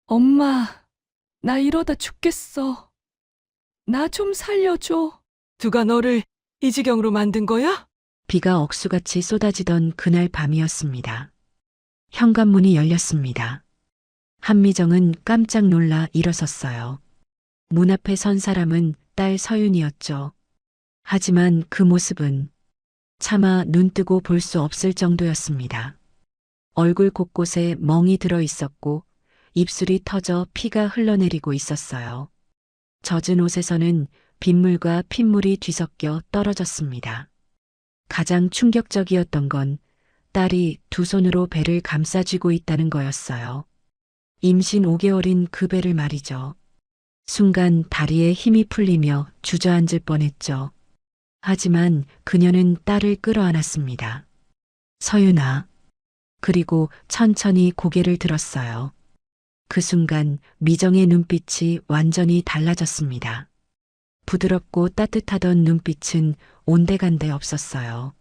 엄마, 나 이러다 죽겠어. 나 좀 살려줘. 누가 너를 이 지경으로 만든 거야? 비가 억수같이 쏟아지던 그날 밤이었습니다. 현관문이 열렸습니다. 한미정은 깜짝 놀라 일어섰어요. 문 앞에 선 사람은 딸 서윤이었죠. 하지만 그 모습은 차마 눈 뜨고 볼 수 없을 정도였습니다. 얼굴 곳곳에 멍이 들어 있었고 입술이 터져 피가 흘러내리고 있었어요. 젖은 옷에서는 빗물과 핏물이 뒤섞여 떨어졌습니다. 가장 충격적이었던 건 딸이 두 손으로 배를 감싸쥐고 있다는 거였어요. 임신 5개월인 그 배를 말이죠. 순간 다리에 힘이 풀리며 주저앉을 뻔했죠. 하지만 그녀는 딸을 끌어안았습니다. 서윤아. 그리고 천천히 고개를 들었어요. 그 순간 미정의 눈빛이 완전히 달라졌습니다. 부드럽고 따뜻하던 눈빛은 온데간데 없었어요.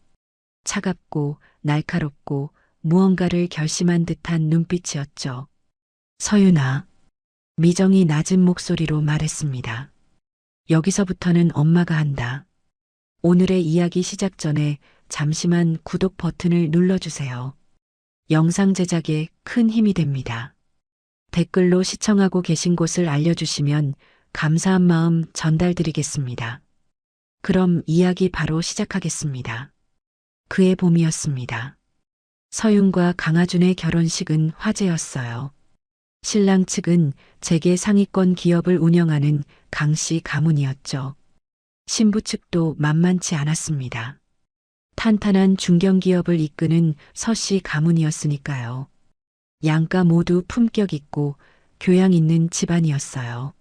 차갑고 날카롭고 무언가를 결심한 듯한 눈빛이었죠. 서윤아. 미정이 낮은 목소리로 말했습니다. 여기서부터는 엄마가 한다. 오늘의 이야기 시작 전에 잠시만 구독 버튼을 눌러주세요. 영상 제작에 큰 힘이 됩니다. 댓글로 시청하고 계신 곳을 알려주시면 감사한 마음 전달드리겠습니다. 그럼 이야기 바로 시작하겠습니다. 그의 봄이었습니다. 서윤과 강하준의 결혼식은 화제였어요. 신랑 측은 재계 상위권 기업을 운영하는 강씨 가문이었죠. 신부 측도 만만치 않았습니다. 탄탄한 중견기업을 이끄는 서씨 가문이었으니까요. 양가 모두 품격 있고 교양 있는 집안이었어요.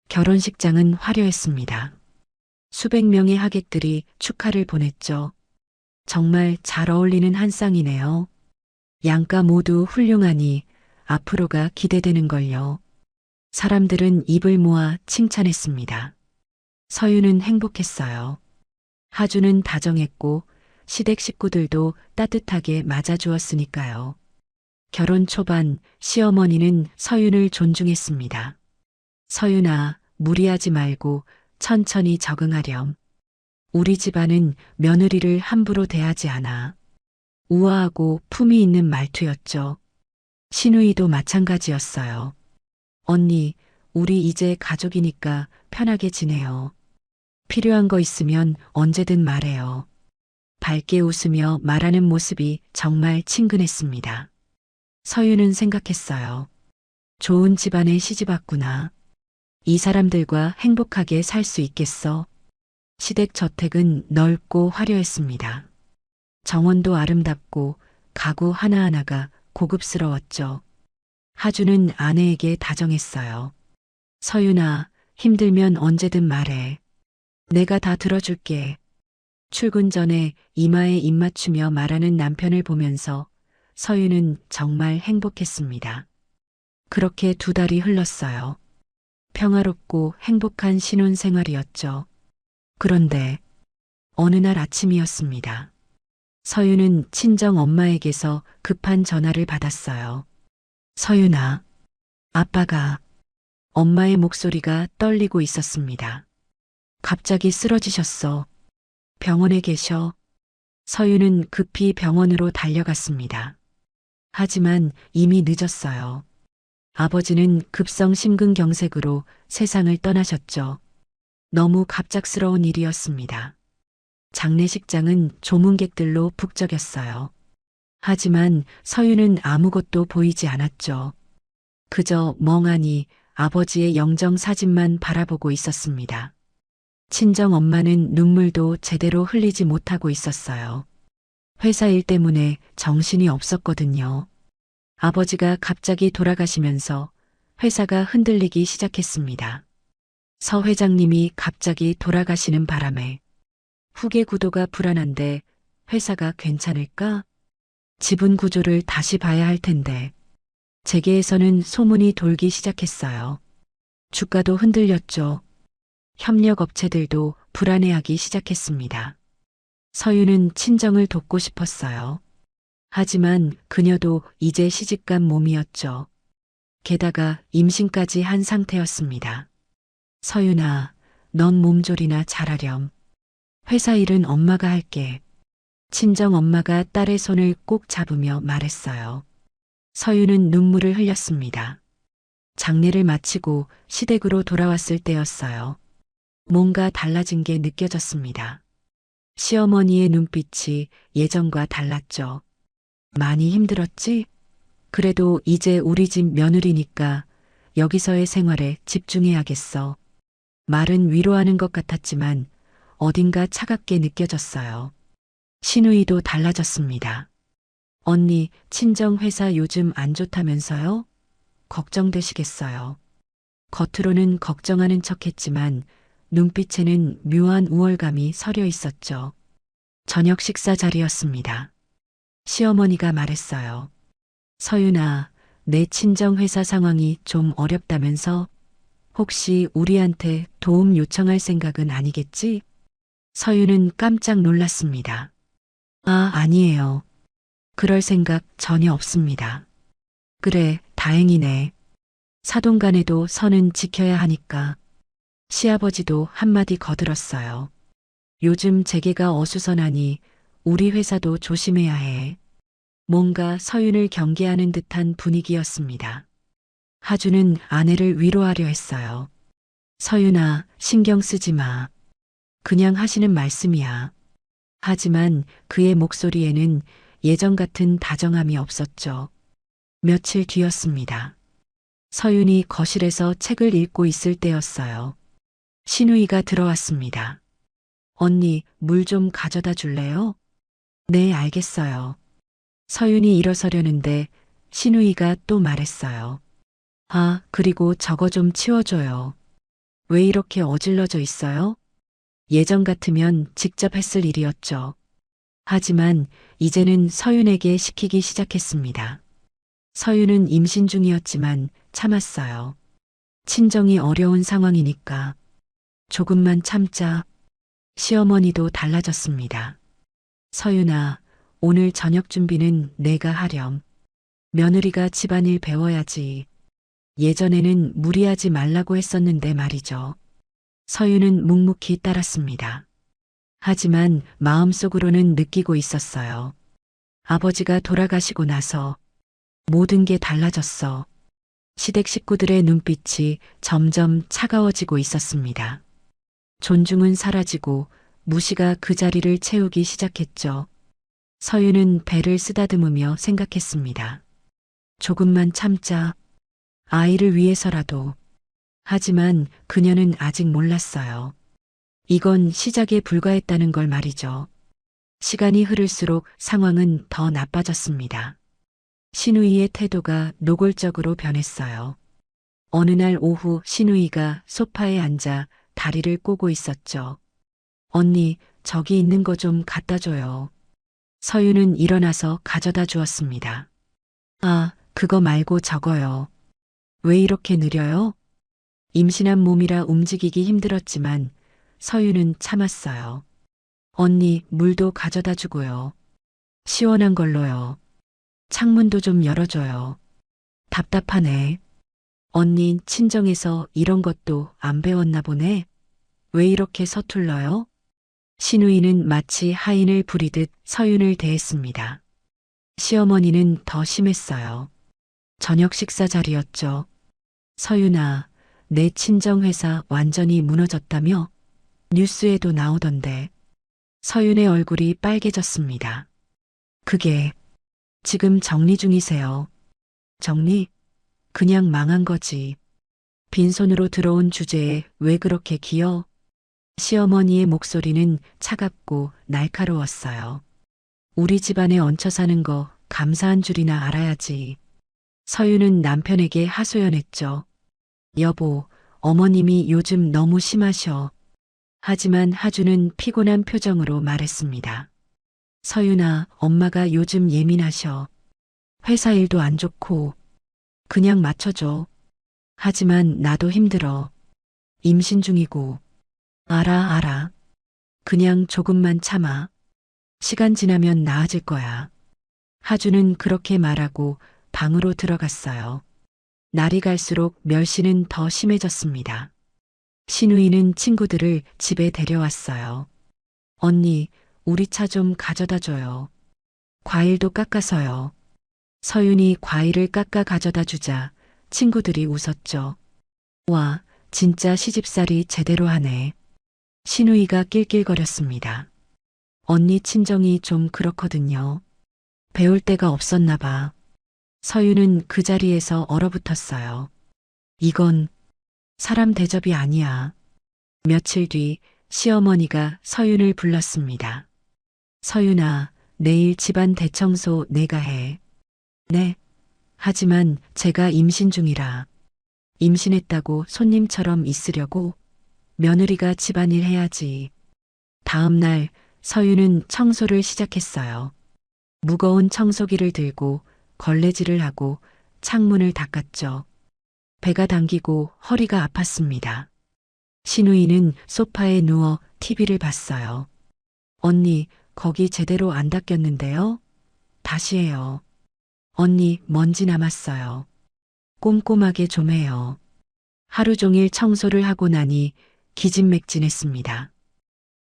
결혼식장은 화려했습니다. 수백 명의 하객들이 축하를 보냈죠. 정말 잘 어울리는 한 쌍이네요. 양가 모두 훌륭하니 앞으로가 기대되는걸요. 사람들은 입을 모아 칭찬했습니다. 서윤은 행복했어요. 하주는 다정했고 시댁 식구들도 따뜻하게 맞아주었으니까요. 결혼 초반 시어머니는 서윤을 존중했습니다. 서윤아, 무리하지 말고 천천히 적응하렴. 우리 집안은 며느리를 함부로 대하지 않아. 우아하고 품위 있는 말투였죠. 시누이도 마찬가지였어요. 언니, 우리 이제 가족이니까 편하게 지내요. 필요한 거 있으면 언제든 말해요. 밝게 웃으며 말하는 모습이 정말 친근했습니다. 서윤은 생각했어요. 좋은 집안에 시집 왔구나. 이 사람들과 행복하게 살 수 있겠어. 시댁 저택은 넓고 화려했습니다. 정원도 아름답고 가구 하나하나가 고급스러웠죠. 하주는 아내에게 다정했어요. 서윤아, 힘들면 언제든 말해. 내가 다 들어줄게. 출근 전에 이마에 입 맞추며 말하는 남편을 보면서 서윤은 정말 행복했습니다. 그렇게 2달이 흘렀어요. 평화롭고 행복한 신혼생활이었죠. 그런데 어느 날 아침이었습니다. 서윤은 친정 엄마에게서 급한 전화를 받았어요. 서윤아, 아빠가. 엄마의 목소리가 떨리고 있었습니다. 갑자기 쓰러지셨어. 병원에 계셔. 서윤은 급히 병원으로 달려갔습니다. 하지만 이미 늦었어요. 아버지는 급성 심근경색으로 세상을 떠나셨죠. 너무 갑작스러운 일이었습니다. 장례식장은 조문객들로 북적였어요. 하지만 서윤은 아무것도 보이지 않았죠. 그저 멍하니 아버지의 영정 사진만 바라보고 있었습니다. 친정 엄마는 눈물도 제대로 흘리지 못하고 있었어요. 회사 일 때문에 정신이 없었거든요. 아버지가 갑자기 돌아가시면서 회사가 흔들리기 시작했습니다. 서 회장님이 갑자기 돌아가시는 바람에 후계 구도가 불안한데 회사가 괜찮을까? 지분 구조를 다시 봐야 할 텐데. 재계에서는 소문이 돌기 시작했어요. 주가도 흔들렸죠. 협력 업체들도 불안해하기 시작했습니다. 서윤은 친정을 돕고 싶었어요. 하지만 그녀도 이제 시집간 몸이었죠. 게다가 임신까지 한 상태였습니다. 서윤아, 넌 몸조리나 잘하렴. 회사 일은 엄마가 할게. 친정 엄마가 딸의 손을 꼭 잡으며 말했어요. 서윤은 눈물을 흘렸습니다. 장례를 마치고 시댁으로 돌아왔을 때였어요. 뭔가 달라진 게 느껴졌습니다. 시어머니의 눈빛이 예전과 달랐죠. 많이 힘들었지? 그래도 이제 우리 집 며느리니까 여기서의 생활에 집중해야겠어. 말은 위로하는 것 같았지만 어딘가 차갑게 느껴졌어요. 신우이도 달라졌습니다. 언니, 친정회사 요즘 안 좋다면서요? 걱정되시겠어요. 겉으로는 걱정하는 척했지만 눈빛에는 묘한 우월감이 서려 있었죠. 저녁 식사 자리였습니다. 시어머니가 말했어요. 서윤아, 내 친정회사 상황이 좀 어렵다면서? 혹시 우리한테 도움 요청할 생각은 아니겠지? 서윤은 깜짝 놀랐습니다. 아, 아니에요. 그럴 생각 전혀 없습니다. 그래, 다행이네. 사돈간에도 선은 지켜야 하니까. 시아버지도 한마디 거들었어요. 요즘 재계가 어수선하니 우리 회사도 조심해야 해. 뭔가 서윤을 경계하는 듯한 분위기였습니다. 하주는 아내를 위로하려 했어요. 서윤아, 신경 쓰지 마. 그냥 하시는 말씀이야. 하지만 그의 목소리에는 예전 같은 다정함이 없었죠. 며칠 뒤였습니다. 서윤이 거실에서 책을 읽고 있을 때였어요. 신우이가 들어왔습니다. 언니, 물 좀 가져다 줄래요? 네, 알겠어요. 서윤이 일어서려는데 신우이가 또 말했어요. 아, 그리고 저거 좀 치워줘요. 왜 이렇게 어질러져 있어요? 예전 같으면 직접 했을 일이었죠. 하지만 이제는 서윤에게 시키기 시작했습니다. 서윤은 임신 중이었지만 참았어요. 친정이 어려운 상황이니까. 조금만 참자. 시어머니도 달라졌습니다. 서윤아, 오늘 저녁 준비는 내가 하렴. 며느리가 집안일 배워야지. 예전에는 무리하지 말라고 했었는데 말이죠. 서윤은 묵묵히 따랐습니다. 하지만 마음속으로는 느끼고 있었어요. 아버지가 돌아가시고 나서 모든 게 달라졌어. 시댁 식구들의 눈빛이 점점 차가워지고 있었습니다. 존중은 사라지고 무시가 그 자리를 채우기 시작했죠. 서윤은 배를 쓰다듬으며 생각했습니다. 조금만 참자. 아이를 위해서라도. 하지만 그녀는 아직 몰랐어요. 이건 시작에 불과했다는 걸 말이죠. 시간이 흐를수록 상황은 더 나빠졌습니다. 신우이의 태도가 노골적으로 변했어요. 어느 날 오후 신우이가 소파에 앉아 다리를 꼬고 있었죠. 언니, 저기 있는 거 좀 갖다 줘요. 서윤은 일어나서 가져다 주었습니다. 아, 그거 말고 저거요. 왜 이렇게 느려요? 임신한 몸이라 움직이기 힘들었지만 서윤은 참았어요. 언니, 물도 가져다 주고요. 시원한 걸로요. 창문도 좀 열어줘요. 답답하네. 언니 친정에서 이런 것도 안 배웠나 보네. 왜 이렇게 서툴러요? 신우이는 마치 하인을 부리듯 서윤을 대했습니다. 시어머니는 더 심했어요. 저녁 식사 자리였죠. 서윤아, 내 친정회사 완전히 무너졌다며? 뉴스에도 나오던데. 서윤의 얼굴이 빨개졌습니다. 그게 지금 정리 중이세요. 정리? 그냥 망한 거지. 빈손으로 들어온 주제에 왜 그렇게 기어? 시어머니의 목소리는 차갑고 날카로웠어요. 우리 집안에 얹혀 사는 거 감사한 줄이나 알아야지. 서윤은 남편에게 하소연했죠. 여보, 어머님이 요즘 너무 심하셔. 하지만 하주는 피곤한 표정으로 말했습니다. 서윤아, 엄마가 요즘 예민하셔. 회사 일도 안 좋고. 그냥 맞춰줘. 하지만 나도 힘들어. 임신 중이고. 알아. 그냥 조금만 참아. 시간 지나면 나아질 거야. 하주는 그렇게 말하고 방으로 들어갔어요. 날이 갈수록 멸시는 더 심해졌습니다. 신우이는 친구들을 집에 데려왔어요. 언니, 우리 차 좀 가져다 줘요. 과일도 깎아서요. 서윤이 과일을 깎아 가져다 주자 친구들이 웃었죠. 와, 진짜 시집살이 제대로 하네. 신우이가 낄낄거렸습니다. 언니 친정이 좀 그렇거든요. 배울 데가 없었나 봐. 서윤은 그 자리에서 얼어붙었어요. 이건 사람 대접이 아니야. 며칠 뒤 시어머니가 서윤을 불렀습니다. 서윤아, 내일 집안 대청소 내가 해. 네. 하지만 제가 임신 중이라. 임신했다고 손님처럼 있으려고? 며느리가 집안일 해야지. 다음 날 서윤은 청소를 시작했어요. 무거운 청소기를 들고 걸레질을 하고 창문을 닦았죠. 배가 당기고 허리가 아팠습니다. 신우이는 소파에 누워 TV를 봤어요. 언니, 거기 제대로 안 닦였는데요? 다시 해요. 언니, 먼지 남았어요. 꼼꼼하게 좀 해요. 하루 종일 청소를 하고 나니 기진맥진했습니다.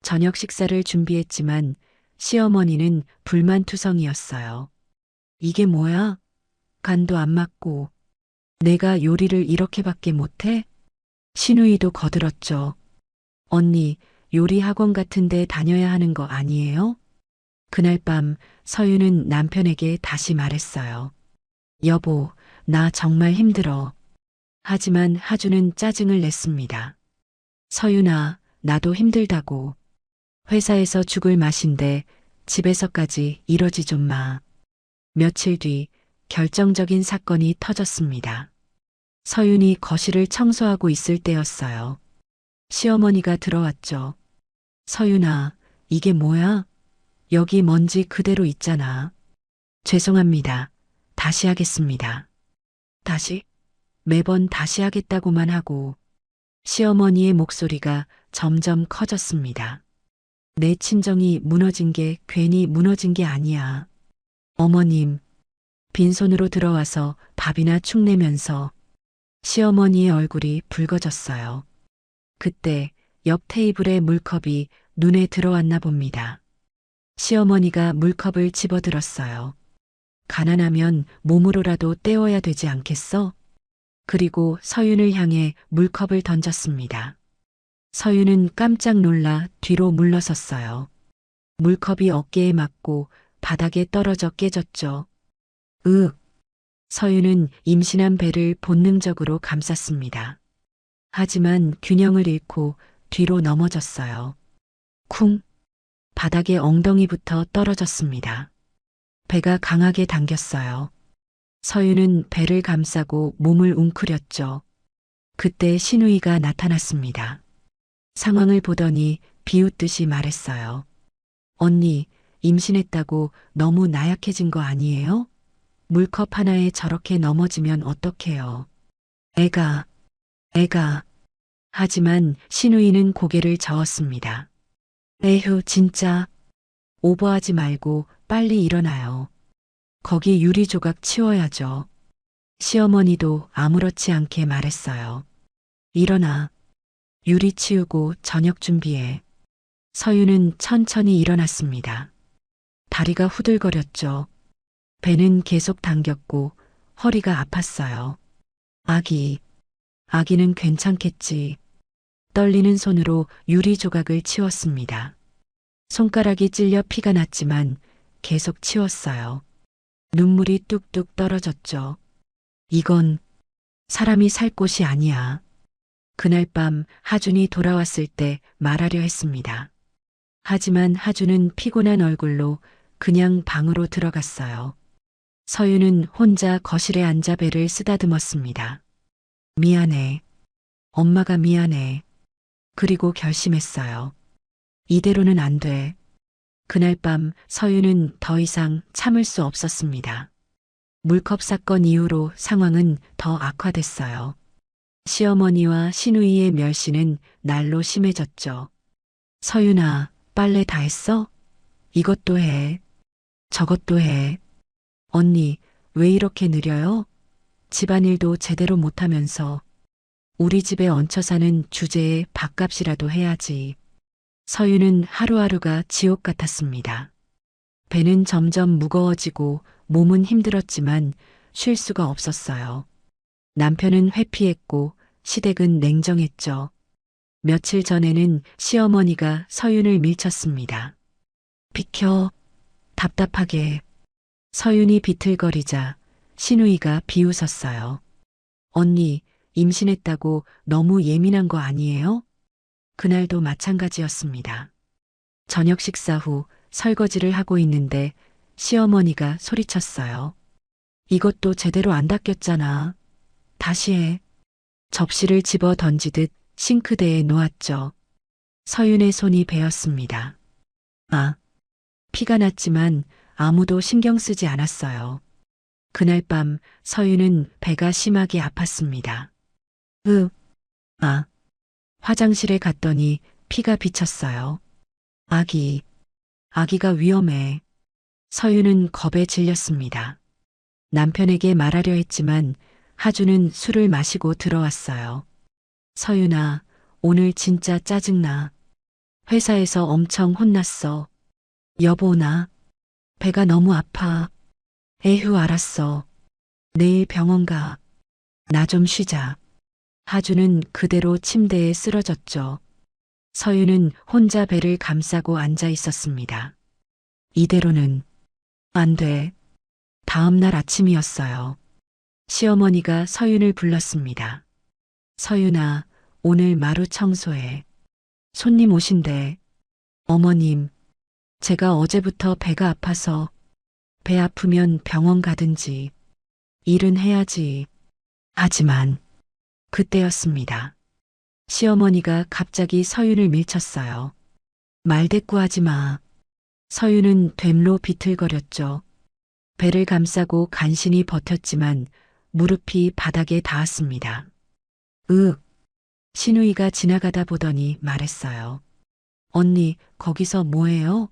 저녁 식사를 준비했지만 시어머니는 불만투성이었어요. 이게 뭐야? 간도 안 맞고 내가 요리를 이렇게밖에 못해? 신우이도 거들었죠. 언니, 요리 학원 같은 데 다녀야 하는 거 아니에요? 그날 밤 서윤은 남편에게 다시 말했어요. 여보, 나 정말 힘들어. 하지만 하주는 짜증을 냈습니다. 서윤아, 나도 힘들다고. 회사에서 죽을 맛인데 집에서까지 이러지 좀 마. 며칠 뒤 결정적인 사건이 터졌습니다. 서윤이 거실을 청소하고 있을 때였어요. 시어머니가 들어왔죠. 서윤아, 이게 뭐야? 여기 먼지 그대로 있잖아. 죄송합니다. 다시 하겠습니다. 다시? 매번 다시 하겠다고만 하고. 시어머니의 목소리가 점점 커졌습니다. 내 친정이 무너진 게 괜히 무너진 게 아니야. 어머님, 빈손으로 들어와서 밥이나 축내면서 시어머니의 얼굴이 붉어졌어요. 그때 옆 테이블의 물컵이 눈에 들어왔나 봅니다. 시어머니가 물컵을 집어들었어요. 가난하면 몸으로라도 때워야 되지 않겠어? 그리고 서윤을 향해 물컵을 던졌습니다. 서윤은 깜짝 놀라 뒤로 물러섰어요. 물컵이 어깨에 맞고 바닥에 떨어져 깨졌죠. 서윤은 임신한 배를 본능적으로 감쌌습니다. 하지만 균형을 잃고 뒤로 넘어졌어요. 쿵! 바닥에 엉덩이부터 떨어졌습니다. 배가 강하게 당겼어요. 서윤은 배를 감싸고 몸을 웅크렸죠. 그때 신우이가 나타났습니다. 상황을 보더니 비웃듯이 말했어요. 언니, 임신했다고 너무 나약해진 거 아니에요? 물컵 하나에 저렇게 넘어지면 어떡해요? 애가. 하지만 신우이는 고개를 저었습니다. 에휴, 진짜. 오버하지 말고 빨리 일어나요. 거기 유리 조각 치워야죠. 시어머니도 아무렇지 않게 말했어요. 일어나. 유리 치우고 저녁 준비해. 서윤은 천천히 일어났습니다. 다리가 후들거렸죠. 배는 계속 당겼고 허리가 아팠어요. 아기는 괜찮겠지. 떨리는 손으로 유리 조각을 치웠습니다. 손가락이 찔려 피가 났지만 계속 치웠어요. 눈물이 뚝뚝 떨어졌죠. 이건 사람이 살 곳이 아니야. 그날 밤 하준이 돌아왔을 때 말하려 했습니다. 하지만 하준은 피곤한 얼굴로 그냥 방으로 들어갔어요. 서윤은 혼자 거실에 앉아 배를 쓰다듬었습니다. 미안해. 엄마가 미안해. 그리고 결심했어요. 이대로는 안 돼. 그날 밤 서윤은 더 이상 참을 수 없었습니다. 물컵 사건 이후로 상황은 더 악화됐어요. 시어머니와 시누이의 멸시는 날로 심해졌죠. 서윤아, 빨래 다 했어? 이것도 해. 저것도 해. 언니, 왜 이렇게 느려요? 집안일도 제대로 못하면서 우리 집에 얹혀 사는 주제에 밥값이라도 해야지. 서유는 하루하루가 지옥 같았습니다. 배는 점점 무거워지고 몸은 힘들었지만 쉴 수가 없었어요. 남편은 회피했고 시댁은 냉정했죠. 며칠 전에는 시어머니가 서윤을 밀쳤습니다. 비켜, 답답하게. 서윤이 비틀거리자 신우이가 비웃었어요. 언니, 임신했다고 너무 예민한 거 아니에요? 그날도 마찬가지였습니다. 저녁 식사 후 설거지를 하고 있는데 시어머니가 소리쳤어요. 이것도 제대로 안 닦였잖아. 다시 해. 접시를 집어 던지듯 싱크대에 놓았죠. 서윤의 손이 베었습니다. 아, 피가 났지만 아무도 신경 쓰지 않았어요. 그날 밤 서윤은 배가 심하게 아팠습니다. 화장실에 갔더니 피가 비쳤어요. 아기가 위험해. 서윤은 겁에 질렸습니다. 남편에게 말하려 했지만 하주는 술을 마시고 들어왔어요. 서윤아, 오늘 진짜 짜증나. 회사에서 엄청 혼났어. 여보, 나 배가 너무 아파. 에휴, 알았어. 내일 병원 가. 나 좀 쉬자. 하주는 그대로 침대에 쓰러졌죠. 서윤은 혼자 배를 감싸고 앉아 있었습니다. 이대로는 안 돼. 다음 날 아침이었어요. 시어머니가 서윤을 불렀습니다. 서윤아, 오늘 마루 청소해. 손님 오신대. 어머님, 제가 어제부터 배가 아파서 배 아프면 병원 가든지 일은 해야지. 하지만 그때였습니다. 시어머니가 갑자기 서윤을 밀쳤어요. 말대꾸하지 마. 서윤은 됨로 비틀거렸죠. 배를 감싸고 간신히 버텼지만 무릎이 바닥에 닿았습니다. 신우이가 지나가다 보더니 말했어요. 언니, 거기서 뭐해요?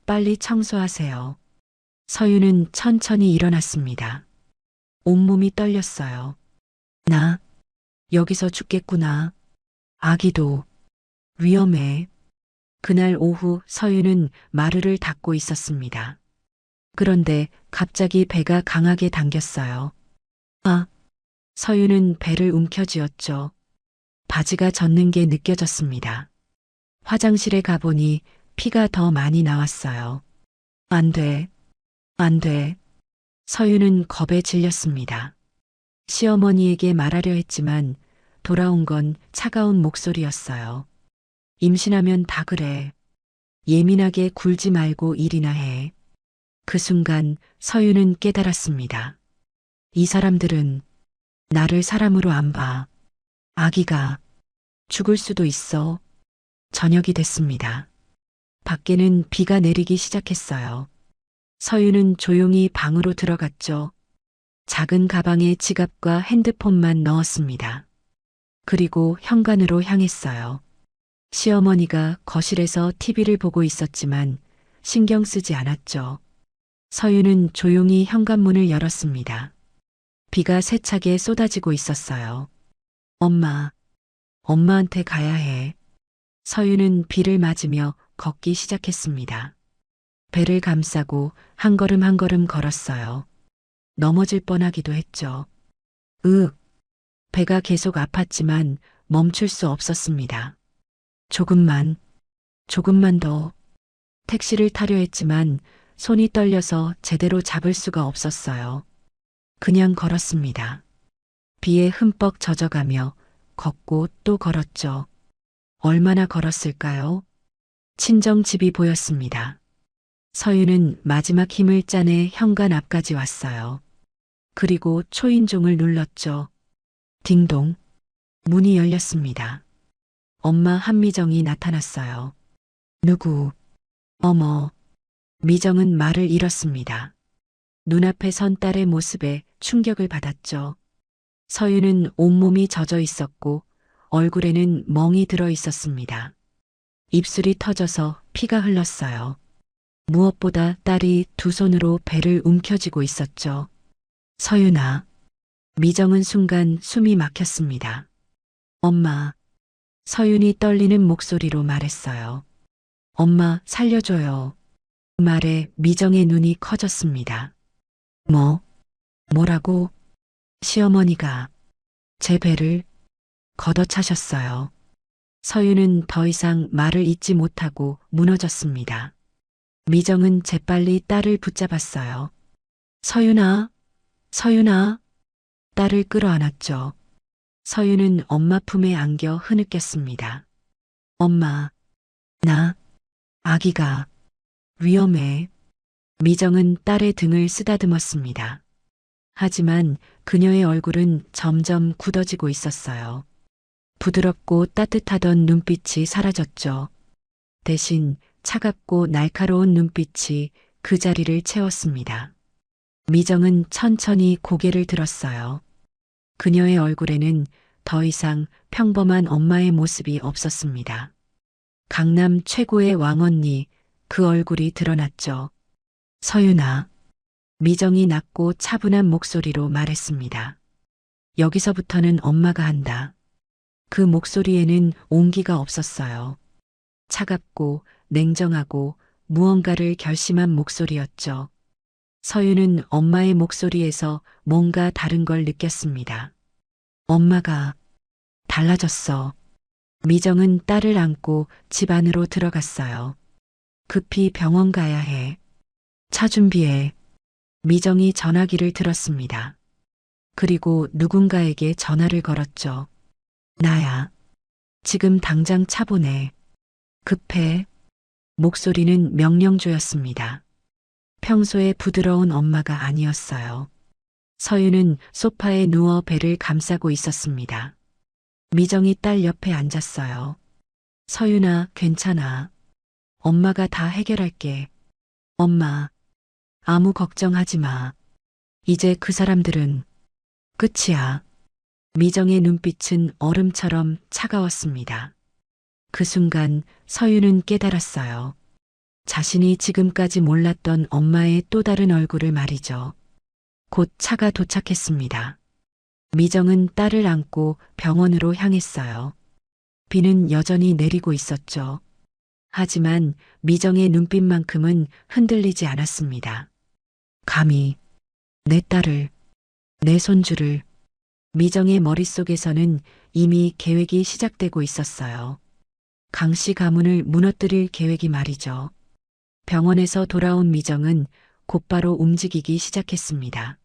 빨리 청소하세요. 서윤은 천천히 일어났습니다. 온몸이 떨렸어요. 나 여기서 죽겠구나. 아기도 위험해. 그날 오후 서윤은 마루를 닦고 있었습니다. 그런데 갑자기 배가 강하게 당겼어요. 서윤은 배를 움켜쥐었죠. 바지가 젖는 게 느껴졌습니다. 화장실에 가보니 피가 더 많이 나왔어요. 안 돼. 서윤은 겁에 질렸습니다. 시어머니에게 말하려 했지만 돌아온 건 차가운 목소리였어요. 임신하면 다 그래. 예민하게 굴지 말고 일이나 해. 그 순간 서윤은 깨달았습니다. 이 사람들은 나를 사람으로 안 봐. 아기가 죽을 수도 있어. 저녁이 됐습니다. 밖에는 비가 내리기 시작했어요. 서윤은 조용히 방으로 들어갔죠. 작은 가방에 지갑과 핸드폰만 넣었습니다. 그리고 현관으로 향했어요. 시어머니가 거실에서 TV를 보고 있었지만 신경 쓰지 않았죠. 서윤은 조용히 현관문을 열었습니다. 비가 세차게 쏟아지고 있었어요. 엄마한테 가야 해. 서윤은 비를 맞으며 걷기 시작했습니다. 배를 감싸고 한 걸음 한 걸음 걸었어요. 넘어질 뻔하기도 했죠. 배가 계속 아팠지만 멈출 수 없었습니다. 조금만 더. 택시를 타려 했지만 손이 떨려서 제대로 잡을 수가 없었어요. 그냥 걸었습니다. 비에 흠뻑 젖어가며 걷고 또 걸었죠. 얼마나 걸었을까요? 친정집이 보였습니다. 서윤은 마지막 힘을 짜내 현관 앞까지 왔어요. 그리고 초인종을 눌렀죠. 딩동. 문이 열렸습니다. 엄마 한미정이 나타났어요. 누구? 어머. 미정은 말을 잃었습니다. 눈앞에 선 딸의 모습에 충격을 받았죠. 서윤은 온몸이 젖어 있었고 얼굴에는 멍이 들어 있었습니다. 입술이 터져서 피가 흘렀어요. 무엇보다 딸이 두 손으로 배를 움켜쥐고 있었죠. 서윤아, 미정은 순간 숨이 막혔습니다. 엄마. 서윤이 떨리는 목소리로 말했어요. 엄마, 살려줘요. 그 말에 미정의 눈이 커졌습니다. 뭐라고? 시어머니가 제 배를 걷어차셨어요. 서윤은 더 이상 말을 잇지 못하고 무너졌습니다. 미정은 재빨리 딸을 붙잡았어요. 서윤아, 서윤아. 딸을 끌어안았죠. 서윤은 엄마 품에 안겨 흐느꼈습니다. 엄마, 나, 아기가 위험해. 미정은 딸의 등을 쓰다듬었습니다. 하지만 그녀의 얼굴은 점점 굳어지고 있었어요. 부드럽고 따뜻하던 눈빛이 사라졌죠. 대신 차갑고 날카로운 눈빛이 그 자리를 채웠습니다. 미정은 천천히 고개를 들었어요. 그녀의 얼굴에는 더 이상 평범한 엄마의 모습이 없었습니다. 강남 최고의 왕언니, 그 얼굴이 드러났죠. 서윤아. 미정이 낮고 차분한 목소리로 말했습니다. 여기서부터는 엄마가 한다. 그 목소리에는 온기가 없었어요. 차갑고 냉정하고 무언가를 결심한 목소리였죠. 서윤은 엄마의 목소리에서 뭔가 다른 걸 느꼈습니다. 엄마가 달라졌어. 미정은 딸을 안고 집 안으로 들어갔어요. 급히 병원 가야 해. 차 준비해. 미정이 전화기를 들었습니다. 그리고 누군가에게 전화를 걸었죠. 나야. 지금 당장 차 보내. 급해. 목소리는 명령조였습니다. 평소에 부드러운 엄마가 아니었어요. 서윤은 소파에 누워 배를 감싸고 있었습니다. 미정이 딸 옆에 앉았어요. 서윤아, 괜찮아. 엄마가 다 해결할게. 엄마, 아무 걱정하지 마. 이제 그 사람들은 끝이야. 미정의 눈빛은 얼음처럼 차가웠습니다. 그 순간 서윤은 깨달았어요. 자신이 지금까지 몰랐던 엄마의 또 다른 얼굴을 말이죠. 곧 차가 도착했습니다. 미정은 딸을 안고 병원으로 향했어요. 비는 여전히 내리고 있었죠. 하지만 미정의 눈빛만큼은 흔들리지 않았습니다. 감히 내 딸을, 내 손주를. 미정의 머릿속에서는 이미 계획이 시작되고 있었어요. 강씨 가문을 무너뜨릴 계획이 말이죠. 병원에서 돌아온 미정은 곧바로 움직이기 시작했습니다.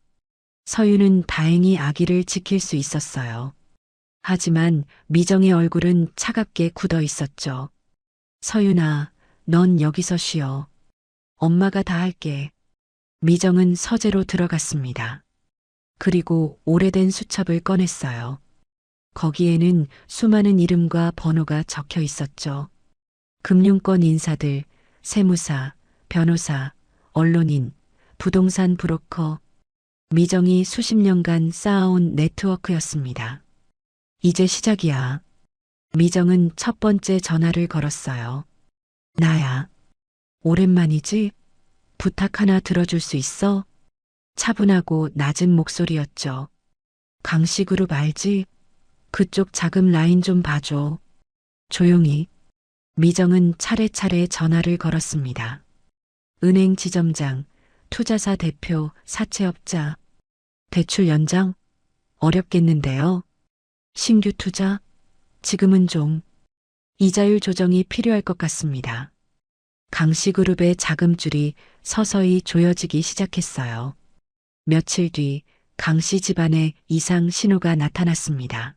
서윤은 다행히 아기를 지킬 수 있었어요. 하지만 미정의 얼굴은 차갑게 굳어 있었죠. 서윤아, 넌 여기서 쉬어. 엄마가 다 할게. 미정은 서재로 들어갔습니다. 그리고 오래된 수첩을 꺼냈어요. 거기에는 수많은 이름과 번호가 적혀 있었죠. 금융권 인사들, 세무사, 변호사, 언론인, 부동산 브로커. 미정이 수십 년간 쌓아온 네트워크였습니다. 이제 시작이야. 미정은 첫 번째 전화를 걸었어요. 나야. 오랜만이지? 부탁 하나 들어줄 수 있어? 차분하고 낮은 목소리였죠. 강씨그룹 알지? 그쪽 자금 라인 좀 봐줘. 조용히. 미정은 차례차례 전화를 걸었습니다. 은행 지점장, 투자사 대표, 사채업자. 대출 연장? 어렵겠는데요. 신규 투자? 지금은 좀. 이자율 조정이 필요할 것 같습니다. 강씨그룹의 자금줄이 서서히 조여지기 시작했어요. 며칠 뒤 강씨 집안에 이상 신호가 나타났습니다.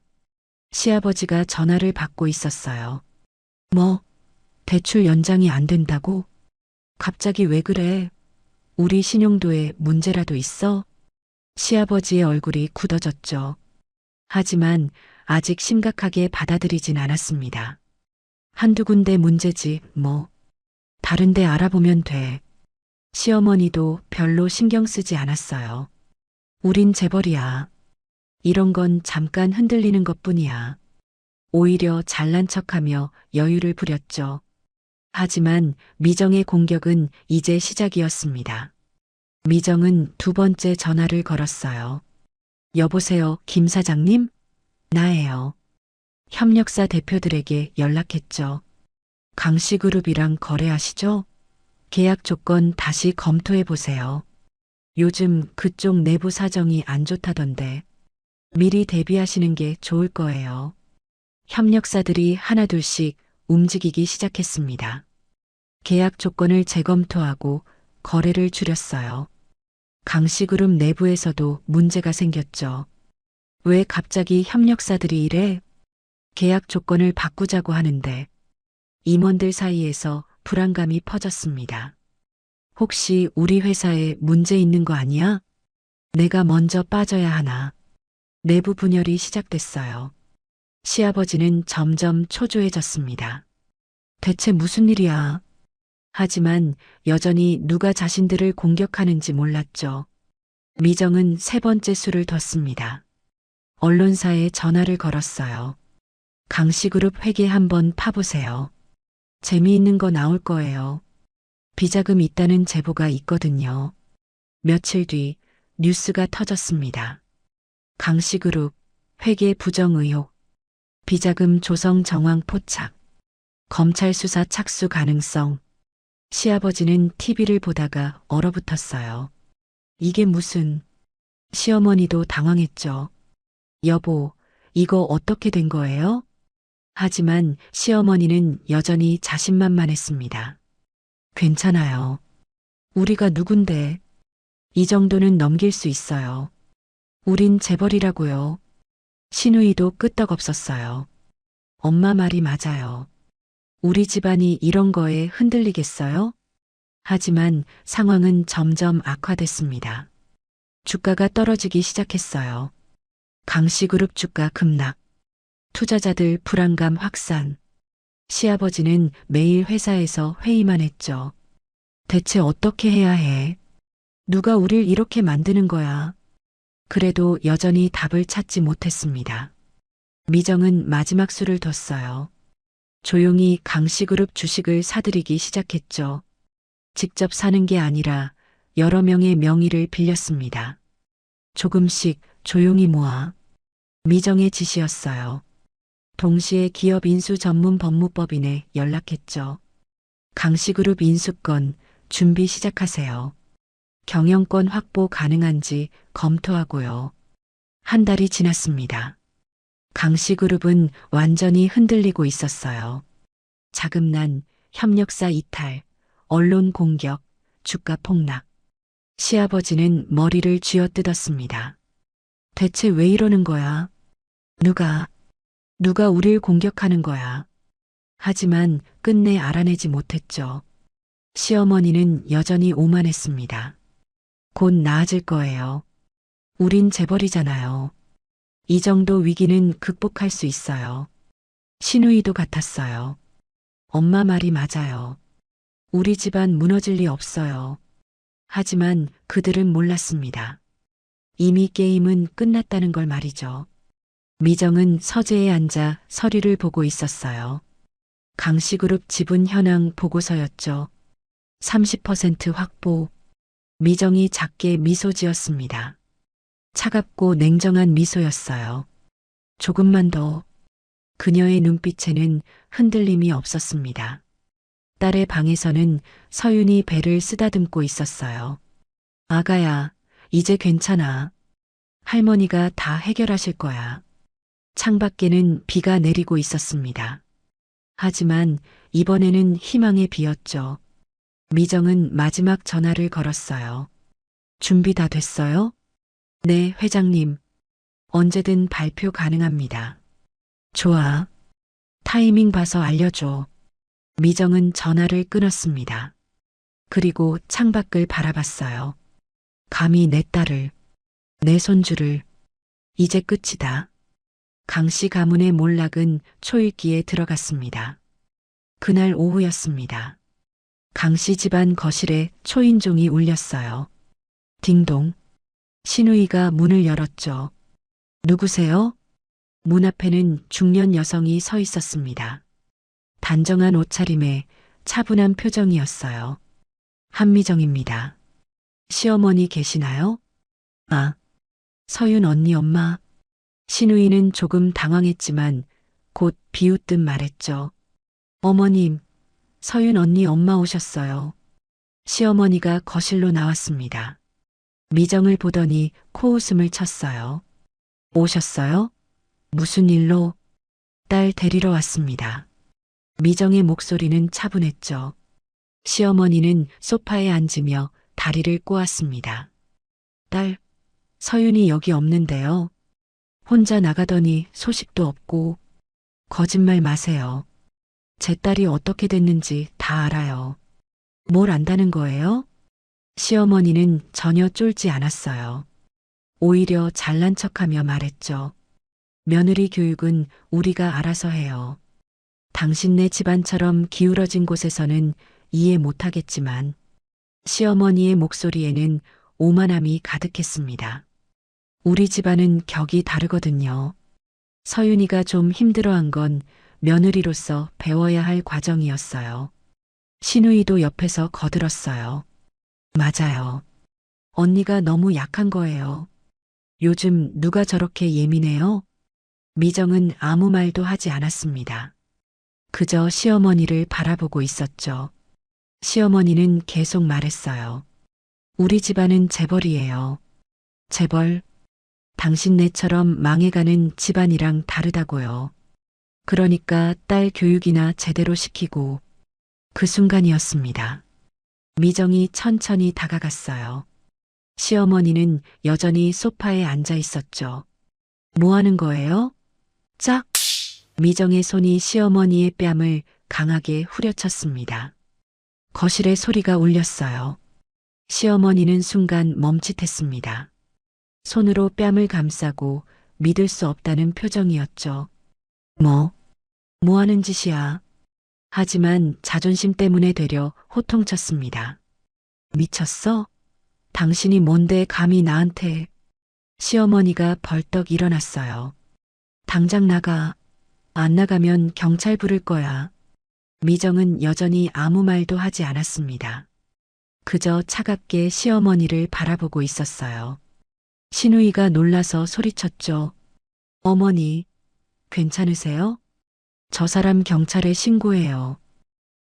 시아버지가 전화를 받고 있었어요. 대출 연장이 안 된다고? 갑자기 왜 그래? 우리 신용도에 문제라도 있어? 시아버지의 얼굴이 굳어졌죠. 하지만 아직 심각하게 받아들이진 않았습니다. 한두 군데 문제지, 다른 데 알아보면 돼. 시어머니도 별로 신경 쓰지 않았어요. 우린 재벌이야. 이런 건 잠깐 흔들리는 것뿐이야. 오히려 잘난 척하며 여유를 부렸죠. 하지만 미정의 공격은 이제 시작이었습니다. 미정은 두 번째 전화를 걸었어요. 여보세요, 김 사장님? 나예요. 협력사 대표들에게 연락했죠. 강씨그룹이랑 거래하시죠? 계약 조건 다시 검토해 보세요. 요즘 그쪽 내부 사정이 안 좋다던데 미리 대비하시는 게 좋을 거예요. 협력사들이 하나둘씩 움직이기 시작했습니다. 계약 조건을 재검토하고 거래를 줄였어요. 강씨그룹 내부에서도 문제가 생겼죠. 왜 갑자기 협력사들이 이래? 계약 조건을 바꾸자고 하는데 임원들 사이에서 불안감이 퍼졌습니다. 혹시 우리 회사에 문제 있는 거 아니야? 내가 먼저 빠져야 하나? 내부 분열이 시작됐어요. 시아버지는 점점 초조해졌습니다. 대체 무슨 일이야? 하지만 여전히 누가 자신들을 공격하는지 몰랐죠. 미정은 세 번째 수를 뒀습니다. 언론사에 전화를 걸었어요. 강씨그룹 회계 한번 파보세요. 재미있는 거 나올 거예요. 비자금 있다는 제보가 있거든요. 며칠 뒤 뉴스가 터졌습니다. 강씨그룹 회계 부정 의혹, 비자금 조성 정황 포착, 검찰 수사 착수 가능성. 시아버지는 TV를 보다가 얼어붙었어요. 이게 무슨... 시어머니도 당황했죠. 여보, 이거 어떻게 된 거예요? 하지만 시어머니는 여전히 자신만만했습니다. 괜찮아요. 우리가 누군데. 이 정도는 넘길 수 있어요. 우린 재벌이라고요. 신우이도 끄떡없었어요. 엄마 말이 맞아요. 우리 집안이 이런 거에 흔들리겠어요? 하지만 상황은 점점 악화됐습니다. 주가가 떨어지기 시작했어요. 강씨그룹 주가 급락. 투자자들 불안감 확산. 시아버지는 매일 회사에서 회의만 했죠. 대체 어떻게 해야 해? 누가 우릴 이렇게 만드는 거야? 그래도 여전히 답을 찾지 못했습니다. 미정은 마지막 수를 뒀어요. 조용히 강씨그룹 주식을 사들이기 시작했죠. 직접 사는 게 아니라 여러 명의 명의를 빌렸습니다. 조금씩 조용히 모아. 미정의 지시였어요. 동시에 기업 인수 전문 법무법인에 연락했죠. 강씨그룹 인수권 준비 시작하세요. 경영권 확보 가능한지 검토하고요. 한 달이 지났습니다. 강씨그룹은 완전히 흔들리고 있었어요. 자금난, 협력사 이탈, 언론 공격, 주가 폭락. 시아버지는 머리를 쥐어뜯었습니다. 대체 왜 이러는 거야? 누가 우릴 공격하는 거야? 하지만 끝내 알아내지 못했죠. 시어머니는 여전히 오만했습니다. 곧 나아질 거예요. 우린 재벌이잖아요. 이 정도 위기는 극복할 수 있어요. 신우이도 같았어요. 엄마 말이 맞아요. 우리 집안 무너질 리 없어요. 하지만 그들은 몰랐습니다. 이미 게임은 끝났다는 걸 말이죠. 미정은 서재에 앉아 서류를 보고 있었어요. 강씨그룹 지분 현황 보고서였죠. 30% 확보. 미정이 작게 미소 지었습니다. 차갑고 냉정한 미소였어요. 조금만 더. 그녀의 눈빛에는 흔들림이 없었습니다. 딸의 방에서는 서윤이 배를 쓰다듬고 있었어요. 아가야, 이제 괜찮아. 할머니가 다 해결하실 거야. 창밖에는 비가 내리고 있었습니다. 하지만 이번에는 희망의 비였죠. 미정은 마지막 전화를 걸었어요. 준비 다 됐어요? 네, 회장님. 언제든 발표 가능합니다. 좋아. 타이밍 봐서 알려줘. 미정은 전화를 끊었습니다. 그리고 창밖을 바라봤어요. 감히 내 딸을, 내 손주를. 이제 끝이다. 강씨 가문의 몰락은 초읽기에 들어갔습니다. 그날 오후였습니다. 강씨 집안 거실에 초인종이 울렸어요. 딩동. 신우이가 문을 열었죠. 누구세요? 문 앞에는 중년 여성이 서 있었습니다. 단정한 옷차림에 차분한 표정이었어요. 한미정입니다. 시어머니 계시나요? 아, 서윤 언니 엄마. 신우이는 조금 당황했지만 곧 비웃듯 말했죠. 어머님, 서윤 언니 엄마 오셨어요. 시어머니가 거실로 나왔습니다. 미정을 보더니 코웃음을 쳤어요. 오셨어요? 무슨 일로? 딸 데리러 왔습니다. 미정의 목소리는 차분했죠. 시어머니는 소파에 앉으며 다리를 꼬았습니다. 딸, 서윤이 여기 없는데요. 혼자 나가더니 소식도 없고. 거짓말 마세요. 제 딸이 어떻게 됐는지 다 알아요. 뭘 안다는 거예요? 시어머니는 전혀 쫄지 않았어요. 오히려 잘난 척하며 말했죠. 며느리 교육은 우리가 알아서 해요. 당신네 집안처럼 기울어진 곳에서는 이해 못하겠지만 시어머니의 목소리에는 오만함이 가득했습니다. 우리 집안은 격이 다르거든요. 서윤이가 좀 힘들어한 건 며느리로서 배워야 할 과정이었어요. 신우이도 옆에서 거들었어요. 맞아요. 언니가 너무 약한 거예요. 요즘 누가 저렇게 예민해요? 미정은 아무 말도 하지 않았습니다. 그저 시어머니를 바라보고 있었죠. 시어머니는 계속 말했어요. 우리 집안은 재벌이에요. 재벌, 당신네처럼 망해가는 집안이랑 다르다고요. 그러니까 딸 교육이나 제대로 시키고. 그 순간이었습니다. 미정이 천천히 다가갔어요. 시어머니는 여전히 소파에 앉아 있었죠. 뭐 하는 거예요? 짝! 미정의 손이 시어머니의 뺨을 강하게 후려쳤습니다. 거실에 소리가 울렸어요. 시어머니는 순간 멈칫했습니다. 손으로 뺨을 감싸고 믿을 수 없다는 표정이었죠. 뭐 하는 짓이야? 하지만 자존심 때문에 되려 호통쳤습니다. 미쳤어? 당신이 뭔데 감히 나한테. 시어머니가 벌떡 일어났어요. 당장 나가. 안 나가면 경찰 부를 거야. 미정은 여전히 아무 말도 하지 않았습니다. 그저 차갑게 시어머니를 바라보고 있었어요. 신우이가 놀라서 소리쳤죠. 어머니, 괜찮으세요? 저 사람 경찰에 신고해요.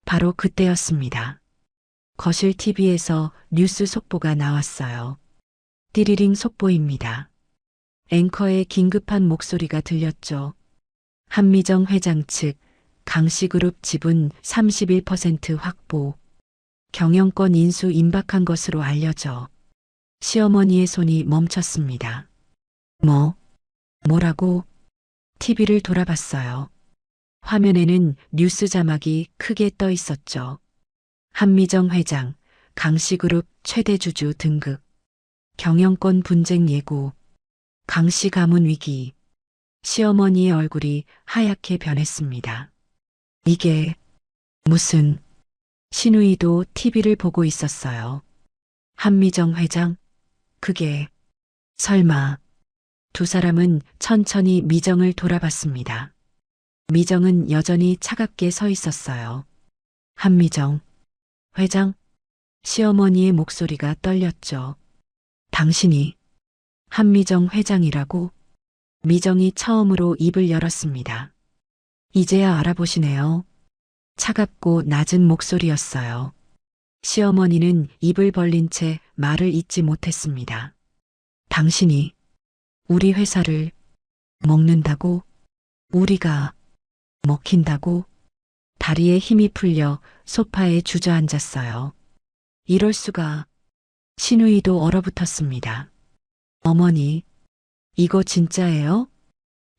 바로 그때였습니다. 거실 TV에서 뉴스 속보가 나왔어요. 띠리링 속보입니다. 앵커의 긴급한 목소리가 들렸죠. 한미정 회장 측 강씨그룹 지분 31% 확보. 경영권 인수 임박한 것으로 알려져. 시어머니의 손이 멈췄습니다. 뭐라고? TV를 돌아봤어요. 화면에는 뉴스 자막이 크게 떠 있었죠. 한미정 회장, 강씨그룹 최대 주주 등극. 경영권 분쟁 예고. 강씨 가문 위기. 시어머니의 얼굴이 하얗게 변했습니다. 이게 무슨... 신우이도 TV를 보고 있었어요. 한미정 회장? 그게... 설마... 두 사람은 천천히 미정을 돌아봤습니다. 미정은 여전히 차갑게 서 있었어요. 한미정 회장? 시어머니의 목소리가 떨렸죠. 당신이 한미정 회장이라고? 미정이 처음으로 입을 열었습니다. 이제야 알아보시네요. 차갑고 낮은 목소리였어요. 시어머니는 입을 벌린 채 말을 잇지 못했습니다. 당신이 우리 회사를 먹는다고? 우리가 먹힌다고? 다리에 힘이 풀려 소파에 주저앉았어요. 이럴 수가. 신우이도 얼어붙었습니다. 어머니, 이거 진짜예요?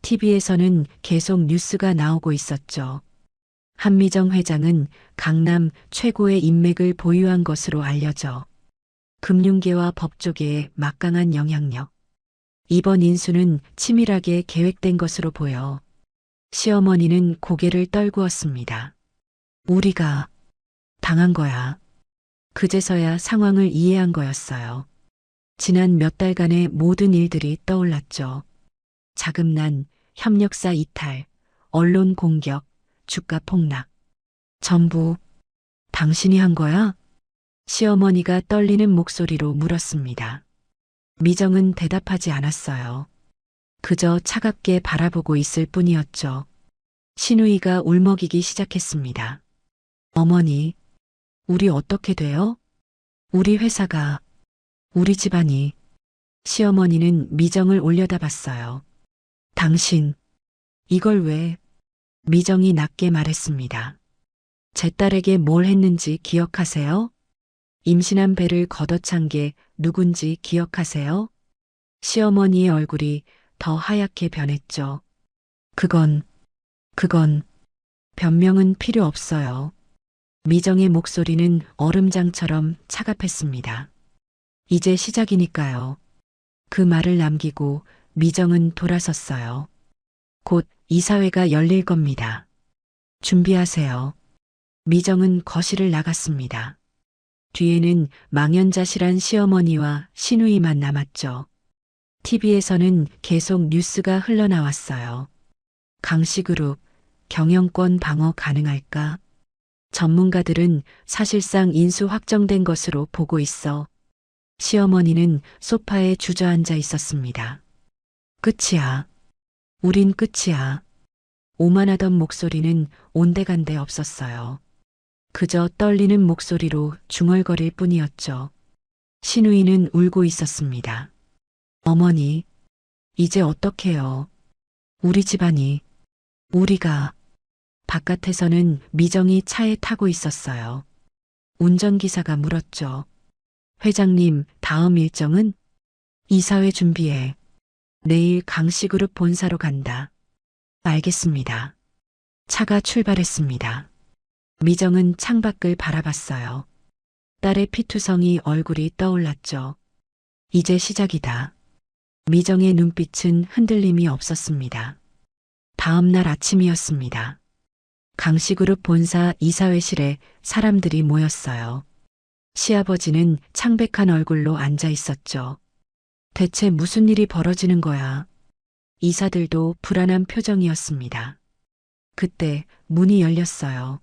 TV에서는 계속 뉴스가 나오고 있었죠. 한미정 회장은 강남 최고의 인맥을 보유한 것으로 알려져 금융계와 법조계에 막강한 영향력. 이번 인수는 치밀하게 계획된 것으로 보여. 시어머니는 고개를 떨구었습니다. 우리가 당한 거야. 그제서야 상황을 이해한 거였어요. 지난 몇 달간의 모든 일들이 떠올랐죠. 자금난, 협력사 이탈, 언론 공격, 주가 폭락. 전부 당신이 한 거야? 시어머니가 떨리는 목소리로 물었습니다. 미정은 대답하지 않았어요. 그저 차갑게 바라보고 있을 뿐이었죠. 신우이가 울먹이기 시작했습니다. 어머니, 우리 어떻게 돼요? 우리 회사가, 우리 집안이. 시어머니는 미정을 올려다봤어요. 당신, 이걸 왜? 미정이 낮게 말했습니다. 제 딸에게 뭘 했는지 기억하세요? 임신한 배를 걷어찬 게 누군지 기억하세요? 시어머니의 얼굴이 더 하얗게 변했죠. 그건 변명은 필요 없어요. 미정의 목소리는 얼음장처럼 차갑했습니다. 이제 시작이니까요. 그 말을 남기고 미정은 돌아섰어요. 곧 이사회가 열릴 겁니다. 준비하세요. 미정은 거실을 나갔습니다. 뒤에는 망연자실한 시어머니와 시누이만 남았죠. TV에서는 계속 뉴스가 흘러나왔어요. 강씨그룹, 경영권 방어 가능할까? 전문가들은 사실상 인수 확정된 것으로 보고 있어. 시어머니는 소파에 주저앉아 있었습니다. 끝이야. 우린 끝이야. 오만하던 목소리는 온데간데 없었어요. 그저 떨리는 목소리로 중얼거릴 뿐이었죠. 시누이는 울고 있었습니다. 어머니, 이제 어떡해요? 우리 집안이, 우리가. 바깥에서는 미정이 차에 타고 있었어요. 운전기사가 물었죠. 회장님, 다음 일정은? 이사회 준비해. 내일 강씨그룹 본사로 간다. 알겠습니다. 차가 출발했습니다. 미정은 창밖을 바라봤어요. 딸의 피투성이 얼굴이 떠올랐죠. 이제 시작이다. 미정의 눈빛은 흔들림이 없었습니다. 다음 날 아침이었습니다. 강씨그룹 본사 이사회실에 사람들이 모였어요. 시아버지는 창백한 얼굴로 앉아 있었죠. 대체 무슨 일이 벌어지는 거야? 이사들도 불안한 표정이었습니다. 그때 문이 열렸어요.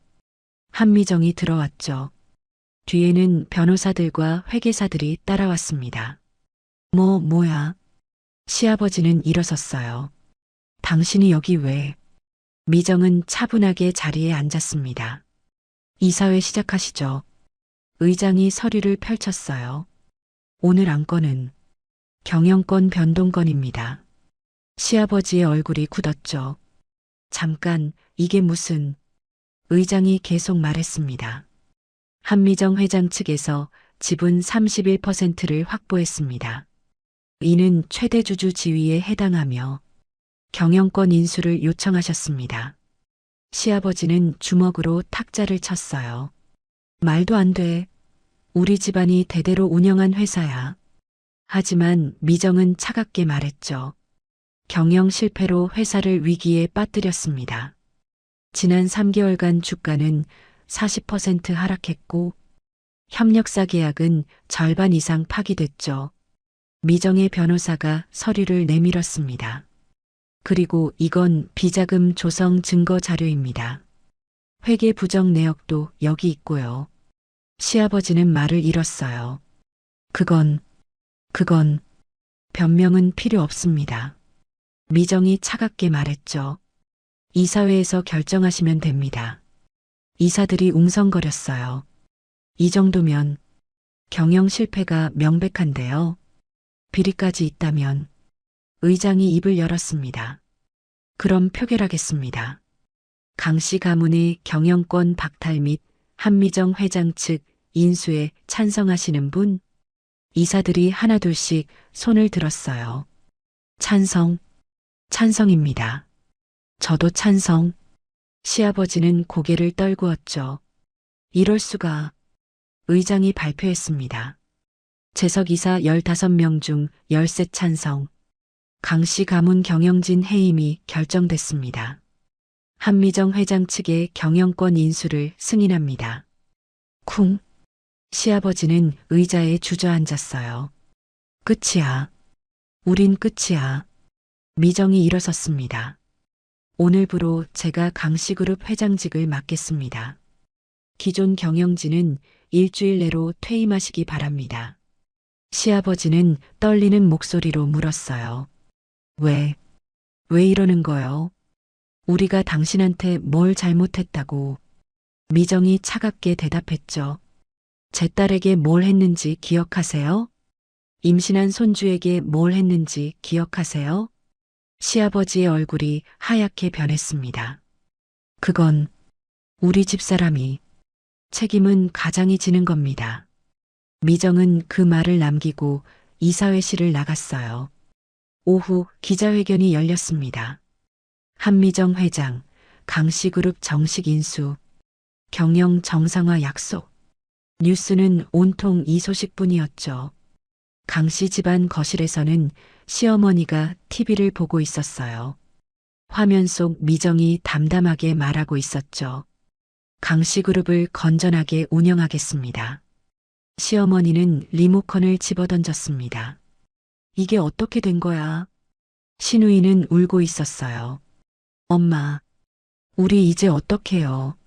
한미정이 들어왔죠. 뒤에는 변호사들과 회계사들이 따라왔습니다. 뭐야? 시아버지는 일어섰어요. 당신이 여기 왜? 미정은 차분하게 자리에 앉았습니다. 이사회 시작하시죠. 의장이 서류를 펼쳤어요. 오늘 안건은 경영권 변동건입니다. 시아버지의 얼굴이 굳었죠. 잠깐, 이게 무슨... 의장이 계속 말했습니다. 한미정 회장 측에서 지분 31%를 확보했습니다. 이는 최대 주주 지위에 해당하며 경영권 인수를 요청하셨습니다. 시아버지는 주먹으로 탁자를 쳤어요. 말도 안 돼. 우리 집안이 대대로 운영한 회사야. 하지만 미정은 차갑게 말했죠. 경영 실패로 회사를 위기에 빠뜨렸습니다. 지난 3개월간 주가는 40% 하락했고 협력사 계약은 절반 이상 파기됐죠. 미정의 변호사가 서류를 내밀었습니다. 그리고 이건 비자금 조성 증거 자료입니다. 회계 부정 내역도 여기 있고요. 시아버지는 말을 잃었어요. 그건 변명은 필요 없습니다. 미정이 차갑게 말했죠. 이사회에서 결정하시면 됩니다. 이사들이 웅성거렸어요. 이 정도면 경영 실패가 명백한데요. 비리까지 있다면. 의장이 입을 열었습니다. 그럼 표결하겠습니다. 강씨 가문의 경영권 박탈 및 한미정 회장 측 인수에 찬성하시는 분? 이사들이 하나둘씩 손을 들었어요. 찬성입니다. 저도 찬성. 시아버지는 고개를 떨구었죠. 이럴 수가. 의장이 발표했습니다. 재석 이사 15명 중 13 찬성. 강씨 가문 경영진 해임이 결정됐습니다. 한미정 회장 측의 경영권 인수를 승인합니다. 쿵. 시아버지는 의자에 주저앉았어요. 끝이야. 우린 끝이야. 미정이 일어섰습니다. 오늘부로 제가 강씨그룹 회장직을 맡겠습니다. 기존 경영진은 일주일 내로 퇴임하시기 바랍니다. 시아버지는 떨리는 목소리로 물었어요. 왜 이러는 거요? 우리가 당신한테 뭘 잘못했다고. 미정이 차갑게 대답했죠. 제 딸에게 뭘 했는지 기억하세요? 임신한 손주에게 뭘 했는지 기억하세요? 시아버지의 얼굴이 하얗게 변했습니다. 그건 우리 집사람이, 책임은 가장이 지는 겁니다. 미정은 그 말을 남기고 이사회실을 나갔어요. 오후 기자회견이 열렸습니다. 한미정 회장, 강씨그룹 정식 인수, 경영 정상화 약속. 뉴스는 온통 이 소식뿐이었죠. 강씨 집안 거실에서는 시어머니가 TV를 보고 있었어요. 화면 속 미정이 담담하게 말하고 있었죠. 강씨 그룹을 건전하게 운영하겠습니다. 시어머니는 리모컨을 집어던졌습니다. 이게 어떻게 된 거야? 신우이는 울고 있었어요. 엄마, 우리 이제 어떡해요?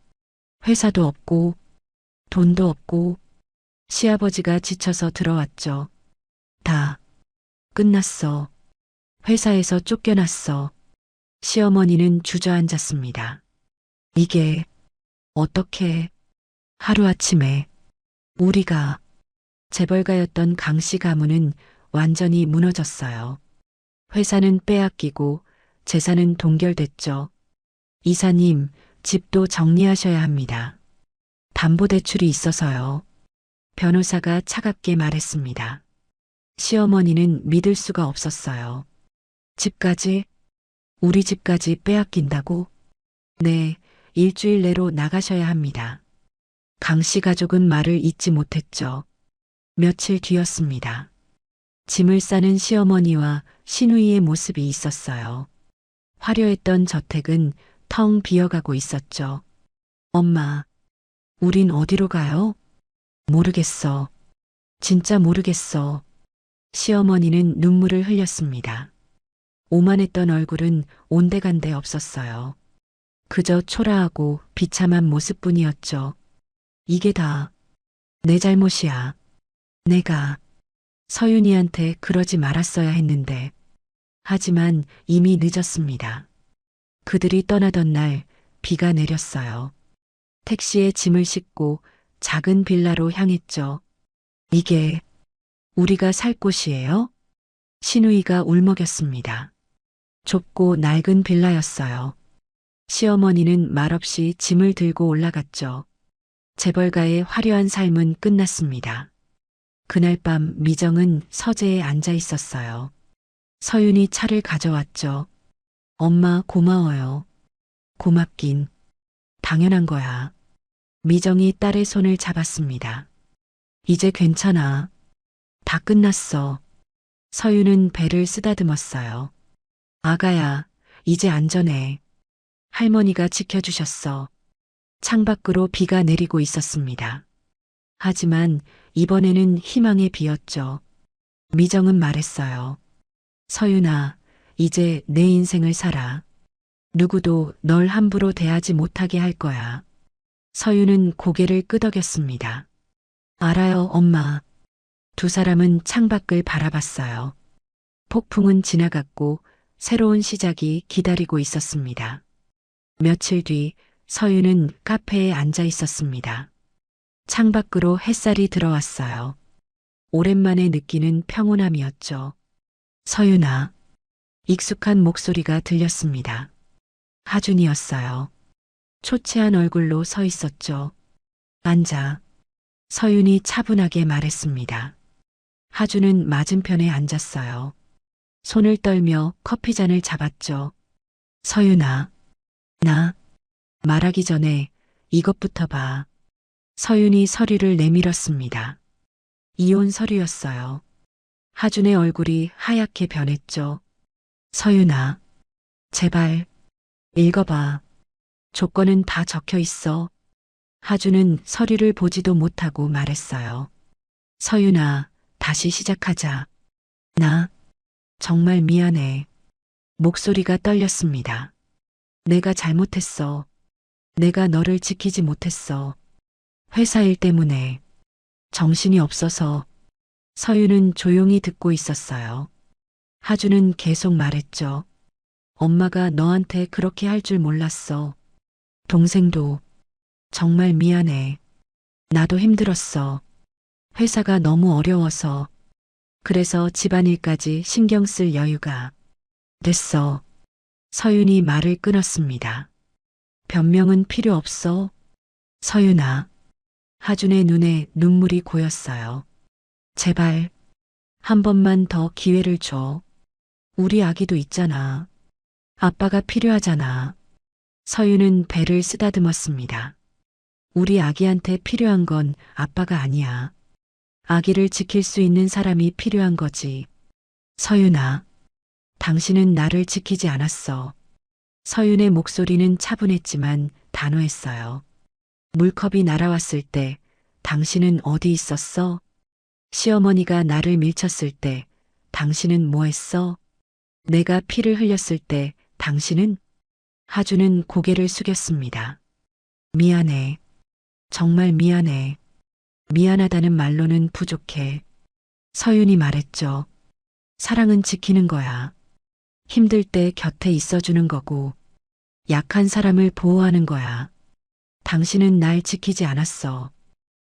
회사도 없고, 돈도 없고. 시아버지가 지쳐서 들어왔죠. 다 끝났어. 회사에서 쫓겨났어. 시어머니는 주저앉았습니다. 이게 어떻게 하루아침에 우리가 재벌가였던 강씨 가문은 완전히 무너졌어요. 회사는 빼앗기고 재산은 동결됐죠. 이사님, 집도 정리하셔야 합니다. 담보대출이 있어서요. 변호사가 차갑게 말했습니다. 시어머니는 믿을 수가 없었어요. 집까지? 우리 집까지 빼앗긴다고? 네, 일주일 내로 나가셔야 합니다. 강씨 가족은 말을 잇지 못했죠. 며칠 뒤였습니다. 짐을 싸는 시어머니와 시누이의 모습이 있었어요. 화려했던 저택은 텅 비어가고 있었죠. 엄마, 우린 어디로 가요? 모르겠어. 진짜 모르겠어. 시어머니는 눈물을 흘렸습니다. 오만했던 얼굴은 온데간데 없었어요. 그저 초라하고 비참한 모습뿐이었죠. 이게 다 내 잘못이야. 내가 서윤이한테 그러지 말았어야 했는데. 하지만 이미 늦었습니다. 그들이 떠나던 날 비가 내렸어요. 택시에 짐을 싣고 작은 빌라로 향했죠. 이게 우리가 살 곳이에요? 시누이가 울먹였습니다. 좁고 낡은 빌라였어요. 시어머니는 말없이 짐을 들고 올라갔죠. 재벌가의 화려한 삶은 끝났습니다. 그날 밤 미정은 서재에 앉아 있었어요. 서윤이 차를 가져왔죠. 엄마 고마워요. 고맙긴 당연한 거야. 미정이 딸의 손을 잡았습니다. 이제 괜찮아. 다 끝났어. 서윤은 배를 쓰다듬었어요. 아가야, 이제 안전해. 할머니가 지켜주셨어. 창밖으로 비가 내리고 있었습니다. 하지만 이번에는 희망의 비였죠. 미정은 말했어요. 서윤아, 이제 내 인생을 살아. 누구도 널 함부로 대하지 못하게 할 거야. 서윤은 고개를 끄덕였습니다. 알아요, 엄마. 두 사람은 창밖을 바라봤어요. 폭풍은 지나갔고 새로운 시작이 기다리고 있었습니다. 며칠 뒤 서윤은 카페에 앉아 있었습니다. 창밖으로 햇살이 들어왔어요. 오랜만에 느끼는 평온함이었죠. 서윤아. 익숙한 목소리가 들렸습니다. 하준이었어요. 초췌한 얼굴로 서 있었죠. 앉아. 서윤이 차분하게 말했습니다. 하준은 맞은편에 앉았어요. 손을 떨며 커피잔을 잡았죠. 서윤아. 나 말하기 전에 이것부터 봐. 서윤이 서류를 내밀었습니다. 이혼 서류였어요. 하준의 얼굴이 하얗게 변했죠. 서윤아, 제발 읽어봐. 조건은 다 적혀 있어. 하준은 서류를 보지도 못하고 말했어요. 서윤아, 다시 시작하자. 나 정말 미안해. 목소리가 떨렸습니다. 내가 잘못했어. 내가 너를 지키지 못했어. 회사 일 때문에 정신이 없어서 서유는 조용히 듣고 있었어요. 하주는 계속 말했죠. 엄마가 너한테 그렇게 할 줄 몰랐어. 동생도 정말 미안해. 나도 힘들었어. 회사가 너무 어려워서. 그래서 집안일까지 신경 쓸 여유가 됐어. 서윤이 말을 끊었습니다. 변명은 필요 없어. 서윤아. 하준의 눈에 눈물이 고였어요. 제발 한 번만 더 기회를 줘. 우리 아기도 있잖아. 아빠가 필요하잖아. 서윤은 배를 쓰다듬었습니다. 우리 아기한테 필요한 건 아빠가 아니야. 아기를 지킬 수 있는 사람이 필요한 거지. 서윤아, 당신은 나를 지키지 않았어. 서윤의 목소리는 차분했지만 단호했어요. 물컵이 날아왔을 때 당신은 어디 있었어? 시어머니가 나를 밀쳤을 때 당신은 뭐 했어? 내가 피를 흘렸을 때 당신은? 하주는 고개를 숙였습니다. 미안해. 정말 미안해. 미안하다는 말로는 부족해. 서윤이 말했죠. 사랑은 지키는 거야. 힘들 때 곁에 있어주는 거고, 약한 사람을 보호하는 거야. 당신은 날 지키지 않았어.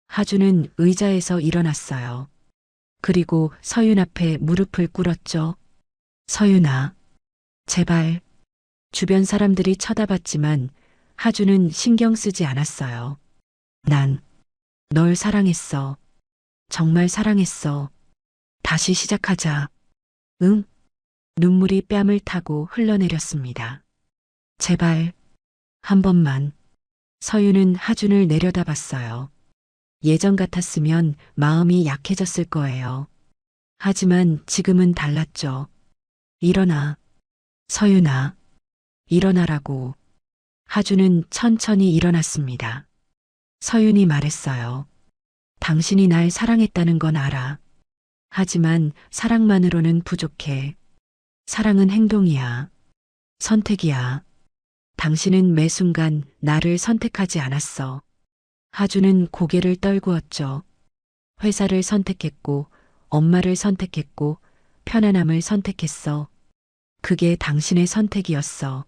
하주는 의자에서 일어났어요. 그리고 서윤 앞에 무릎을 꿇었죠. 서윤아, 제발. 주변 사람들이 쳐다봤지만 하주는 신경 쓰지 않았어요. 난 널 사랑했어. 정말 사랑했어. 다시 시작하자. 응? 눈물이 뺨을 타고 흘러내렸습니다. 제발, 한 번만. 서윤은 하준을 내려다봤어요. 예전 같았으면 마음이 약해졌을 거예요. 하지만 지금은 달랐죠. 일어나. 서윤아, 일어나라고. 하준은 천천히 일어났습니다. 서윤이 말했어요. 당신이 날 사랑했다는 건 알아. 하지만 사랑만으로는 부족해. 사랑은 행동이야. 선택이야. 당신은 매 순간 나를 선택하지 않았어. 하주는 고개를 떨구었죠. 회사를 선택했고, 엄마를 선택했고, 편안함을 선택했어. 그게 당신의 선택이었어.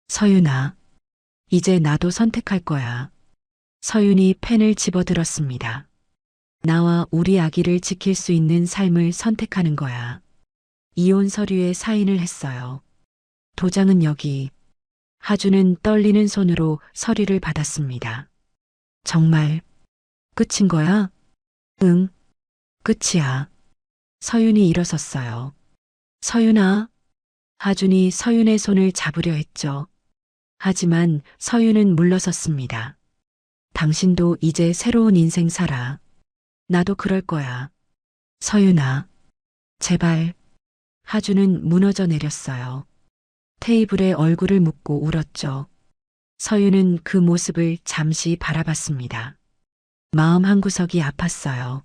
서윤아, 이제 나도 선택할 거야. 서윤이 펜을 집어들었습니다. 나와 우리 아기를 지킬 수 있는 삶을 선택하는 거야. 이혼 서류에 사인을 했어요. 도장은 여기. 하주는 떨리는 손으로 서류를 받았습니다. 정말 끝인 거야? 응, 끝이야. 서윤이 일어섰어요. 서윤아. 하준이 서윤의 손을 잡으려 했죠. 하지만 서윤은 물러섰습니다. 당신도 이제 새로운 인생 살아. 나도 그럴 거야. 서윤아, 제발. 하주는 무너져 내렸어요. 테이블에 얼굴을 묻고 울었죠. 서윤은 그 모습을 잠시 바라봤습니다. 마음 한구석이 아팠어요.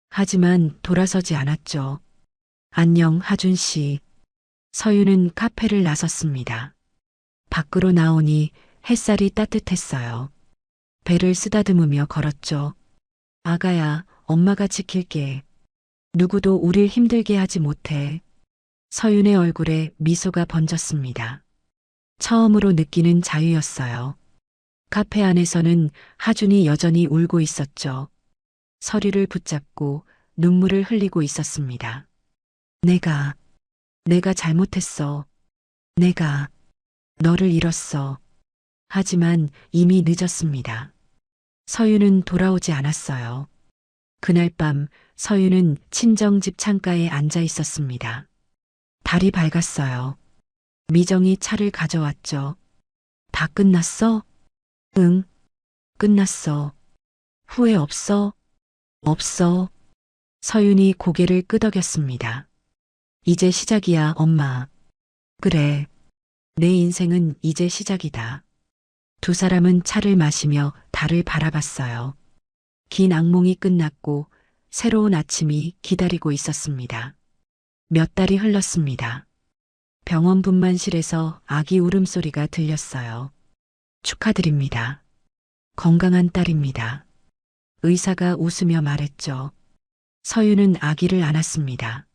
하지만 돌아서지 않았죠. 안녕, 하준 씨. 서윤은 카페를 나섰습니다. 밖으로 나오니 햇살이 따뜻했어요. 배를 쓰다듬으며 걸었죠. 아가야, 엄마가 지킬게. 누구도 우릴 힘들게 하지 못해. 서윤의 얼굴에 미소가 번졌습니다. 처음으로 느끼는 자유였어요. 카페 안에서는 하준이 여전히 울고 있었죠. 서류를 붙잡고 눈물을 흘리고 있었습니다. 내가 잘못했어. 내가 너를 잃었어. 하지만 이미 늦었습니다. 서윤은 돌아오지 않았어요. 그날 밤 서윤은 친정집 창가에 앉아 있었습니다. 달이 밝았어요. 미정이 차를 가져왔죠. 다 끝났어? 응, 끝났어. 후회 없어? 없어. 서윤이 고개를 끄덕였습니다. 이제 시작이야, 엄마. 그래. 내 인생은 이제 시작이다. 두 사람은 차를 마시며 달을 바라봤어요. 긴 악몽이 끝났고 새로운 아침이 기다리고 있었습니다. 몇 달이 흘렀습니다. 병원 분만실에서 아기 울음소리가 들렸어요. 축하드립니다. 건강한 딸입니다. 의사가 웃으며 말했죠. 서윤은 아기를 안았습니다.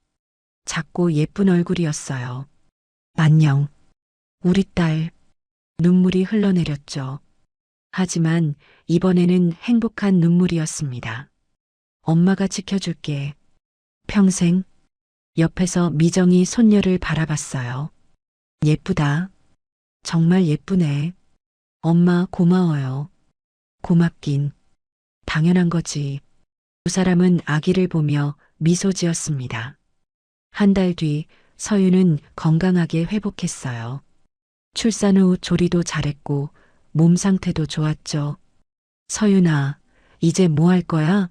작고 예쁜 얼굴이었어요. 안녕. 우리 딸. 눈물이 흘러내렸죠. 하지만 이번에는 행복한 눈물이었습니다. 엄마가 지켜줄게. 평생. 옆에서 미정이 손녀를 바라봤어요. 예쁘다. 정말 예쁘네. 엄마 고마워요. 고맙긴. 당연한 거지. 두 사람은 아기를 보며 미소 지었습니다. 한 달 뒤 서윤은 건강하게 회복했어요. 출산 후 조리도 잘했고 몸 상태도 좋았죠. 서윤아, 이제 뭐 할 거야?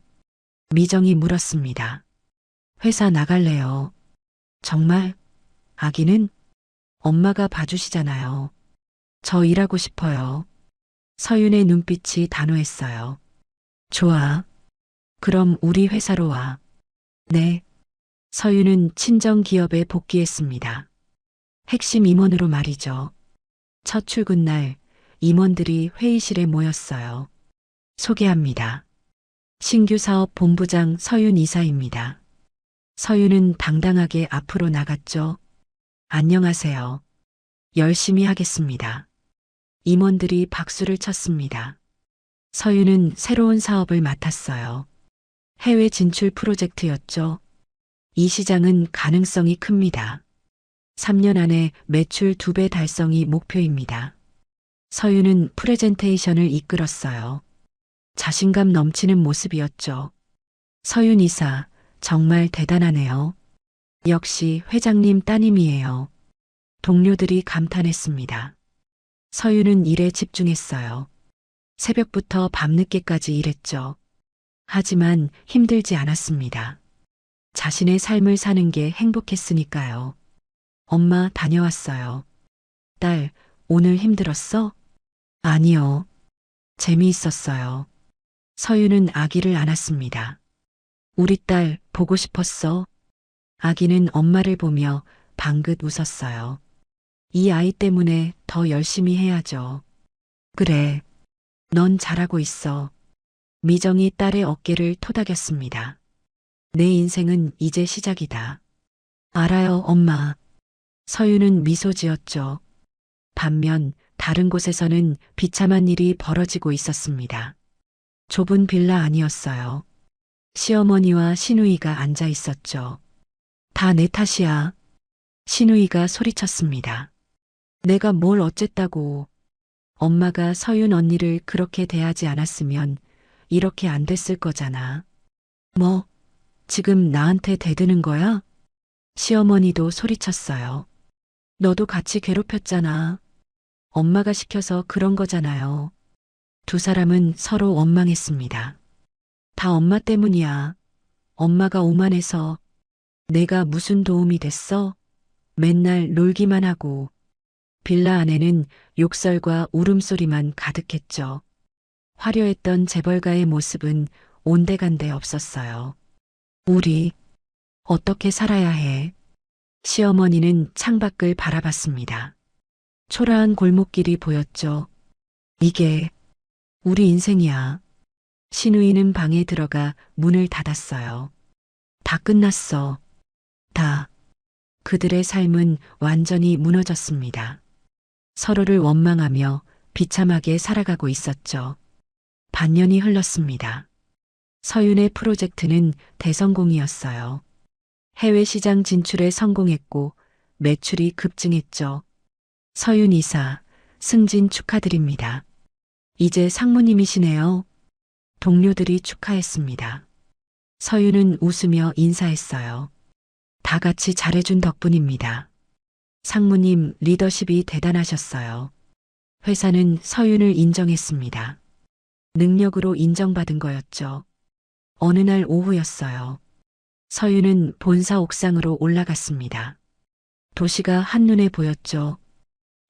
미정이 물었습니다. 회사 나갈래요. 정말? 아기는? 엄마가 봐주시잖아요. 저 일하고 싶어요. 서윤의 눈빛이 단호했어요. 좋아. 그럼 우리 회사로 와. 네. 서윤은 친정 기업에 복귀했습니다. 핵심 임원으로 말이죠. 첫 출근 날 임원들이 회의실에 모였어요. 소개합니다. 신규 사업 본부장 서윤 이사입니다. 서윤은 당당하게 앞으로 나갔죠. 안녕하세요. 열심히 하겠습니다. 임원들이 박수를 쳤습니다. 서윤은 새로운 사업을 맡았어요. 해외 진출 프로젝트였죠. 이 시장은 가능성이 큽니다. 3년 안에 매출 2배 달성이 목표입니다. 서윤은 프레젠테이션을 이끌었어요. 자신감 넘치는 모습이었죠. 서윤 이사, 정말 대단하네요. 역시 회장님 따님이에요. 동료들이 감탄했습니다. 서윤은 일에 집중했어요. 새벽부터 밤늦게까지 일했죠. 하지만 힘들지 않았습니다. 자신의 삶을 사는 게 행복했으니까요. 엄마 다녀왔어요. 딸, 오늘 힘들었어? 아니요. 재미있었어요. 서윤은 아기를 안았습니다. 우리 딸 보고 싶었어? 아기는 엄마를 보며 방긋 웃었어요. 이 아이 때문에 더 열심히 해야죠. 그래. 넌 잘하고 있어. 미정이 딸의 어깨를 토닥였습니다. 내 인생은 이제 시작이다. 알아요, 엄마. 서윤은 미소 지었죠. 반면 다른 곳에서는 비참한 일이 벌어지고 있었습니다. 좁은 빌라 아니었어요. 시어머니와 시누이가 앉아 있었죠. 다 내 탓이야. 시누이가 소리쳤습니다. 내가 뭘 어쨌다고. 엄마가 서윤 언니를 그렇게 대하지 않았으면 이렇게 안 됐을 거잖아. 뭐, 지금 나한테 대드는 거야? 시어머니도 소리쳤어요. 너도 같이 괴롭혔잖아. 엄마가 시켜서 그런 거잖아요. 두 사람은 서로 원망했습니다. 다 엄마 때문이야. 엄마가 오만해서. 내가 무슨 도움이 됐어? 맨날 놀기만 하고. 빌라 안에는 욕설과 울음소리만 가득했죠. 화려했던 재벌가의 모습은 온데간데 없었어요. 우리 어떻게 살아야 해? 시어머니는 창밖을 바라봤습니다. 초라한 골목길이 보였죠. 이게 우리 인생이야. 시누이는 방에 들어가 문을 닫았어요. 다 끝났어. 다. 그들의 삶은 완전히 무너졌습니다. 서로를 원망하며 비참하게 살아가고 있었죠. 반년이 흘렀습니다. 서윤의 프로젝트는 대성공이었어요. 해외 시장 진출에 성공했고 매출이 급증했죠. 서윤 이사, 승진 축하드립니다. 이제 상무님이시네요. 동료들이 축하했습니다. 서윤은 웃으며 인사했어요. 다 같이 잘해준 덕분입니다. 상무님 리더십이 대단하셨어요. 회사는 서윤을 인정했습니다. 능력으로 인정받은 거였죠. 어느 날 오후였어요. 서윤은 본사 옥상으로 올라갔습니다. 도시가 한눈에 보였죠.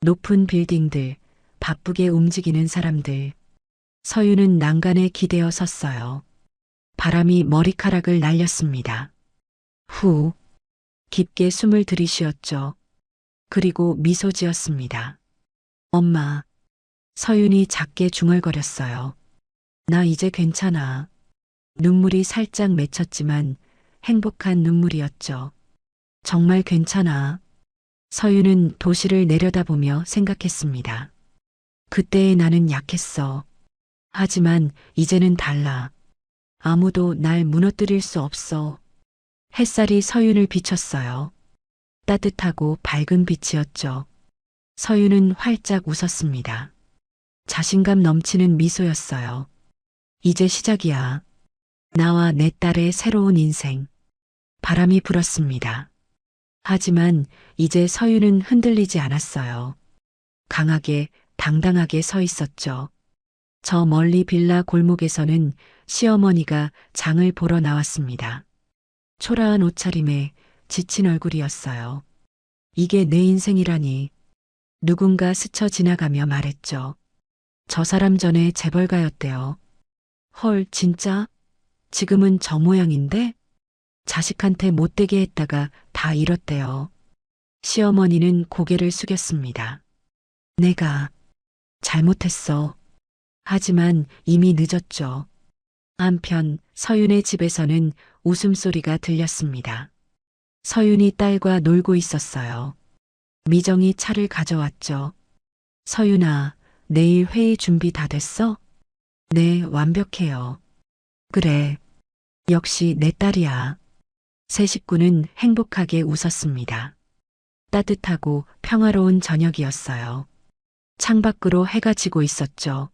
높은 빌딩들, 바쁘게 움직이는 사람들. 서윤은 난간에 기대어 섰어요. 바람이 머리카락을 날렸습니다. 후, 깊게 숨을 들이쉬었죠. 그리고 미소 지었습니다. 엄마. 서윤이 작게 중얼거렸어요. 나 이제 괜찮아. 눈물이 살짝 맺혔지만 행복한 눈물이었죠. 정말 괜찮아. 서유는 도시를 내려다보며 생각했습니다. 그때의 나는 약했어. 하지만 이제는 달라. 아무도 날 무너뜨릴 수 없어. 햇살이 서윤을 비쳤어요. 따뜻하고 밝은 빛이었죠. 서윤은 활짝 웃었습니다. 자신감 넘치는 미소였어요. 이제 시작이야. 나와 내 딸의 새로운 인생. 바람이 불었습니다. 하지만 이제 서윤은 흔들리지 않았어요. 강하게, 당당하게 서 있었죠. 저 멀리 빌라 골목에서는 시어머니가 장을 보러 나왔습니다. 초라한 옷차림에 지친 얼굴이었어요. 이게 내 인생이라니. 누군가 스쳐 지나가며 말했죠. 저 사람 전에 재벌가였대요. 헐, 진짜? 지금은 저 모양인데? 자식한테 못되게 했다가 다 잃었대요. 시어머니는 고개를 숙였습니다. 내가 잘못했어. 하지만 이미 늦었죠. 한편 서윤의 집에서는 웃음소리가 들렸습니다. 서윤이 딸과 놀고 있었어요. 미정이 차를 가져왔죠. 서윤아, 내일 회의 준비 다 됐어? 네, 완벽해요. 그래. 역시 내 딸이야. 세 식구는 행복하게 웃었습니다. 따뜻하고 평화로운 저녁이었어요. 창밖으로 해가 지고 있었죠.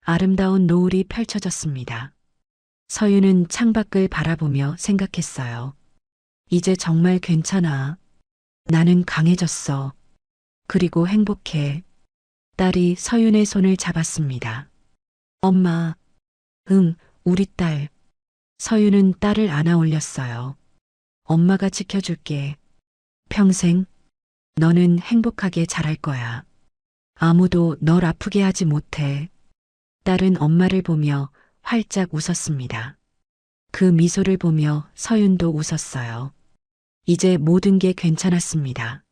아름다운 노을이 펼쳐졌습니다. 서윤은 창밖을 바라보며 생각했어요. 이제 정말 괜찮아. 나는 강해졌어. 그리고 행복해. 딸이 서윤의 손을 잡았습니다. 엄마. 응, 우리 딸. 서윤은 딸을 안아 올렸어요. 엄마가 지켜줄게. 평생 너는 행복하게 자랄 거야. 아무도 널 아프게 하지 못해. 딸은 엄마를 보며 활짝 웃었습니다. 그 미소를 보며 서윤도 웃었어요. 이제 모든 게 괜찮았습니다.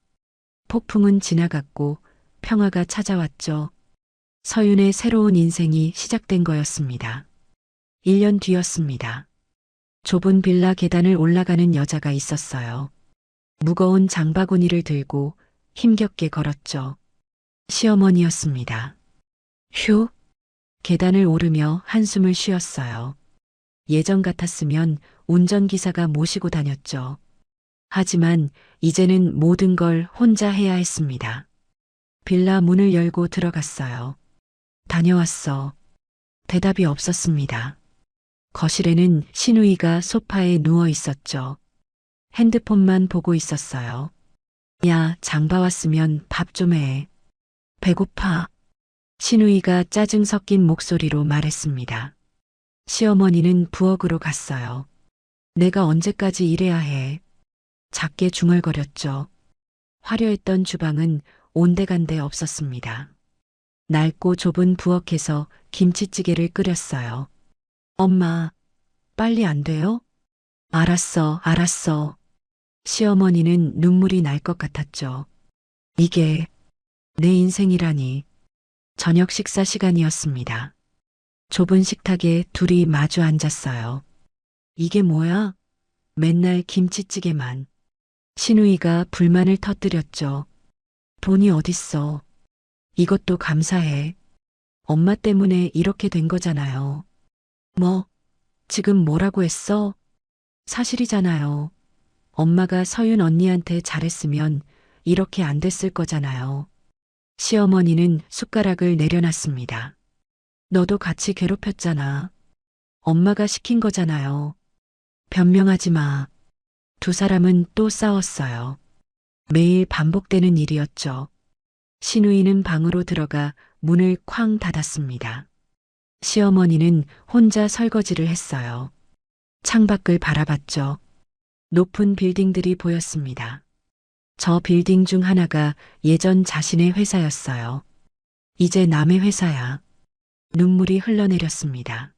폭풍은 지나갔고 평화가 찾아왔죠. 서윤의 새로운 인생이 시작된 거였습니다. 1년 뒤였습니다. 좁은 빌라 계단을 올라가는 여자가 있었어요. 무거운 장바구니를 들고 힘겹게 걸었죠. 시어머니였습니다. 휴. 계단을 오르며 한숨을 쉬었어요. 예전 같았으면 운전기사가 모시고 다녔죠. 하지만 이제는 모든 걸 혼자 해야 했습니다. 빌라 문을 열고 들어갔어요. 다녀왔어. 대답이 없었습니다. 거실에는 신우이가 소파에 누워 있었죠. 핸드폰만 보고 있었어요. 야, 장 봐왔으면 밥 좀 해. 배고파. 신우이가 짜증 섞인 목소리로 말했습니다. 시어머니는 부엌으로 갔어요. 내가 언제까지 이래야 해. 작게 중얼거렸죠. 화려했던 주방은 온데간데 없었습니다. 낡고 좁은 부엌에서 김치찌개를 끓였어요. 엄마, 빨리 안 돼요? 알았어, 알았어. 시어머니는 눈물이 날 것 같았죠. 이게 내 인생이라니. 저녁 식사 시간이었습니다. 좁은 식탁에 둘이 마주 앉았어요. 이게 뭐야? 맨날 김치찌개만. 신우이가 불만을 터뜨렸죠. 돈이 어딨어. 이것도 감사해. 엄마 때문에 이렇게 된 거잖아요. 뭐, 지금 뭐라고 했어? 사실이잖아요. 엄마가 서윤 언니한테 잘했으면 이렇게 안 됐을 거잖아요. 시어머니는 숟가락을 내려놨습니다. 너도 같이 괴롭혔잖아. 엄마가 시킨 거잖아요. 변명하지 마. 두 사람은 또 싸웠어요. 매일 반복되는 일이었죠. 신우이는 방으로 들어가 문을 쾅 닫았습니다. 시어머니는 혼자 설거지를 했어요. 창밖을 바라봤죠. 높은 빌딩들이 보였습니다. 저 빌딩 중 하나가 예전 자신의 회사였어요. 이제 남의 회사야. 눈물이 흘러내렸습니다.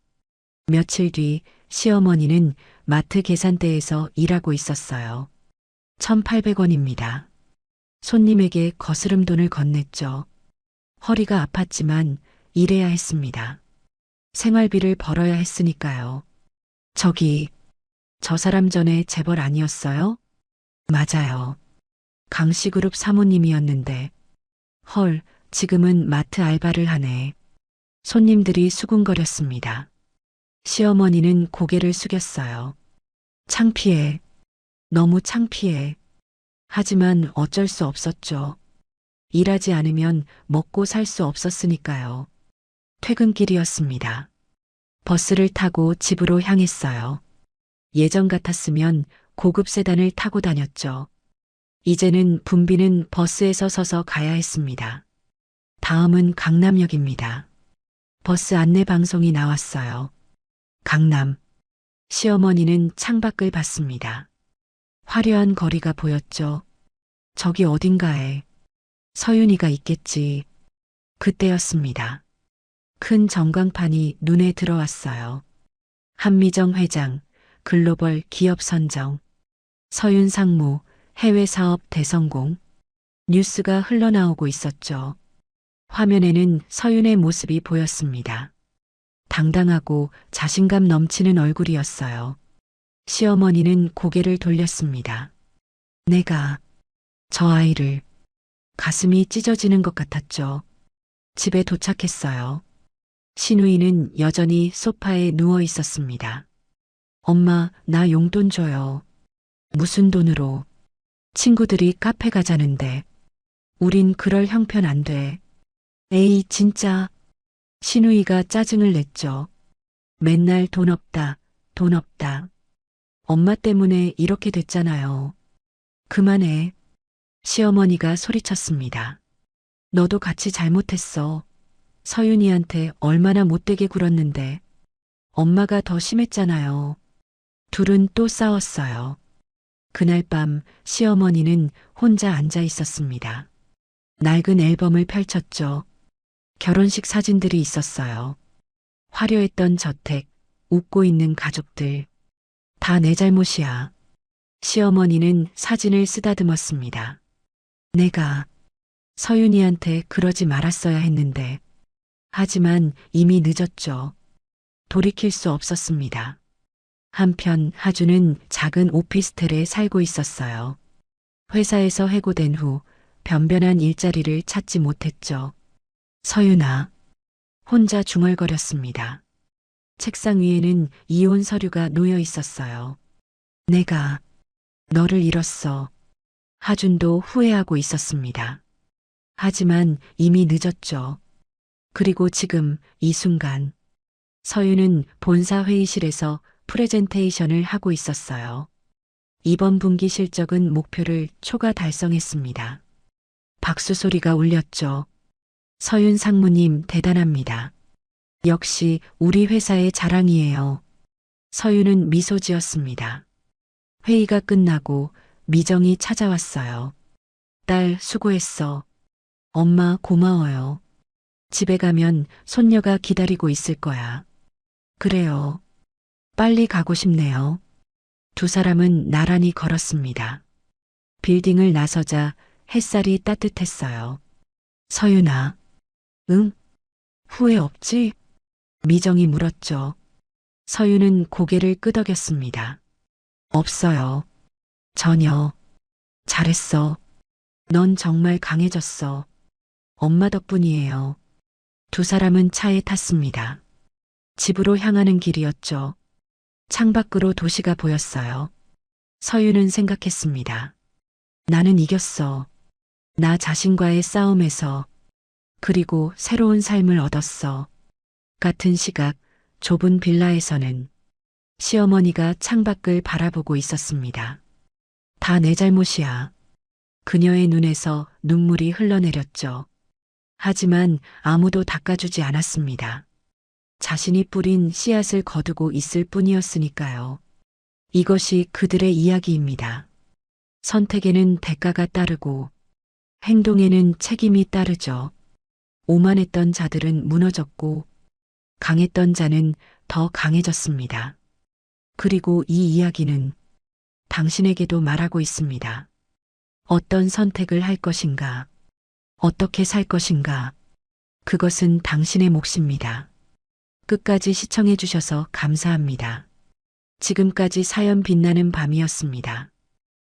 며칠 뒤 시어머니는 마트 계산대에서 일하고 있었어요. 1,800원입니다. 손님에게 거스름 돈을 건넸죠. 허리가 아팠지만 일해야 했습니다. 생활비를 벌어야 했으니까요. 저기, 저 사람 전에 재벌 아니었어요? 맞아요. 강씨그룹 사모님이었는데. 헐, 지금은 마트 알바를 하네. 손님들이 수군거렸습니다. 시어머니는 고개를 숙였어요. 창피해. 너무 창피해. 하지만 어쩔 수 없었죠. 일하지 않으면 먹고 살 수 없었으니까요. 퇴근길이었습니다. 버스를 타고 집으로 향했어요. 예전 같았으면 고급 세단을 타고 다녔죠. 이제는 붐비는 버스에서 서서 가야 했습니다. 다음은 강남역입니다. 버스 안내 방송이 나왔어요. 강남. 시어머니는 창밖을 봤습니다. 화려한 거리가 보였죠. 저기 어딘가에 서윤이가 있겠지. 그때였습니다. 큰 전광판이 눈에 들어왔어요. 한미정 회장, 글로벌 기업 선정, 서윤 상무, 해외 사업 대성공. 뉴스가 흘러나오고 있었죠. 화면에는 서윤의 모습이 보였습니다. 당당하고 자신감 넘치는 얼굴이었어요. 시어머니는 고개를 돌렸습니다. 내가 저 아이를 가슴이 찢어지는 것 같았죠. 집에 도착했어요. 신우이는 여전히 소파에 누워 있었습니다. 엄마, 나 용돈 줘요. 무슨 돈으로? 친구들이 카페 가자는데. 우린 그럴 형편 안 돼. 에이, 진짜. 신우이가 짜증을 냈죠. 맨날 돈 없다, 돈 없다. 엄마 때문에 이렇게 됐잖아요. 그만해. 시어머니가 소리쳤습니다. 너도 같이 잘못했어. 서윤이한테 얼마나 못되게 굴었는데. 엄마가 더 심했잖아요. 둘은 또 싸웠어요. 그날 밤 시어머니는 혼자 앉아 있었습니다. 낡은 앨범을 펼쳤죠. 결혼식 사진들이 있었어요. 화려했던 저택, 웃고 있는 가족들. 다 내 잘못이야. 시어머니는 사진을 쓰다듬었습니다. 내가 서윤이한테 그러지 말았어야 했는데. 하지만 이미 늦었죠. 돌이킬 수 없었습니다. 한편 하주는 작은 오피스텔에 살고 있었어요. 회사에서 해고된 후 변변한 일자리를 찾지 못했죠. 서윤아. 혼자 중얼거렸습니다. 책상 위에는 이혼 서류가 놓여 있었어요. 내가 너를 잃었어. 하준도 후회하고 있었습니다. 하지만 이미 늦었죠. 그리고 지금 이 순간 서윤은 본사 회의실에서 프레젠테이션을 하고 있었어요. 이번 분기 실적은 목표를 초과 달성했습니다. 박수 소리가 울렸죠. 서윤 상무님 대단합니다. 역시 우리 회사의 자랑이에요. 서윤은 미소 지었습니다. 회의가 끝나고 미정이 찾아왔어요. 딸 수고했어. 엄마 고마워요. 집에 가면 손녀가 기다리고 있을 거야. 그래요. 빨리 가고 싶네요. 두 사람은 나란히 걸었습니다. 빌딩을 나서자 햇살이 따뜻했어요. 서윤아. 응? 후회 없지? 미정이 물었죠. 서윤은 고개를 끄덕였습니다. 없어요. 전혀. 잘했어. 넌 정말 강해졌어. 엄마 덕분이에요. 두 사람은 차에 탔습니다. 집으로 향하는 길이었죠. 창밖으로 도시가 보였어요. 서윤은 생각했습니다. 나는 이겼어. 나 자신과의 싸움에서. 그리고 새로운 삶을 얻었어. 같은 시각 좁은 빌라에서는 시어머니가 창밖을 바라보고 있었습니다. 다 내 잘못이야. 그녀의 눈에서 눈물이 흘러내렸죠. 하지만 아무도 닦아주지 않았습니다. 자신이 뿌린 씨앗을 거두고 있을 뿐이었으니까요. 이것이 그들의 이야기입니다. 선택에는 대가가 따르고 행동에는 책임이 따르죠. 오만했던 자들은 무너졌고 강했던 자는 더 강해졌습니다. 그리고 이 이야기는 당신에게도 말하고 있습니다. 어떤 선택을 할 것인가, 어떻게 살 것인가, 그것은 당신의 몫입니다. 끝까지 시청해 주셔서 감사합니다. 지금까지 사연 빛나는 밤이었습니다.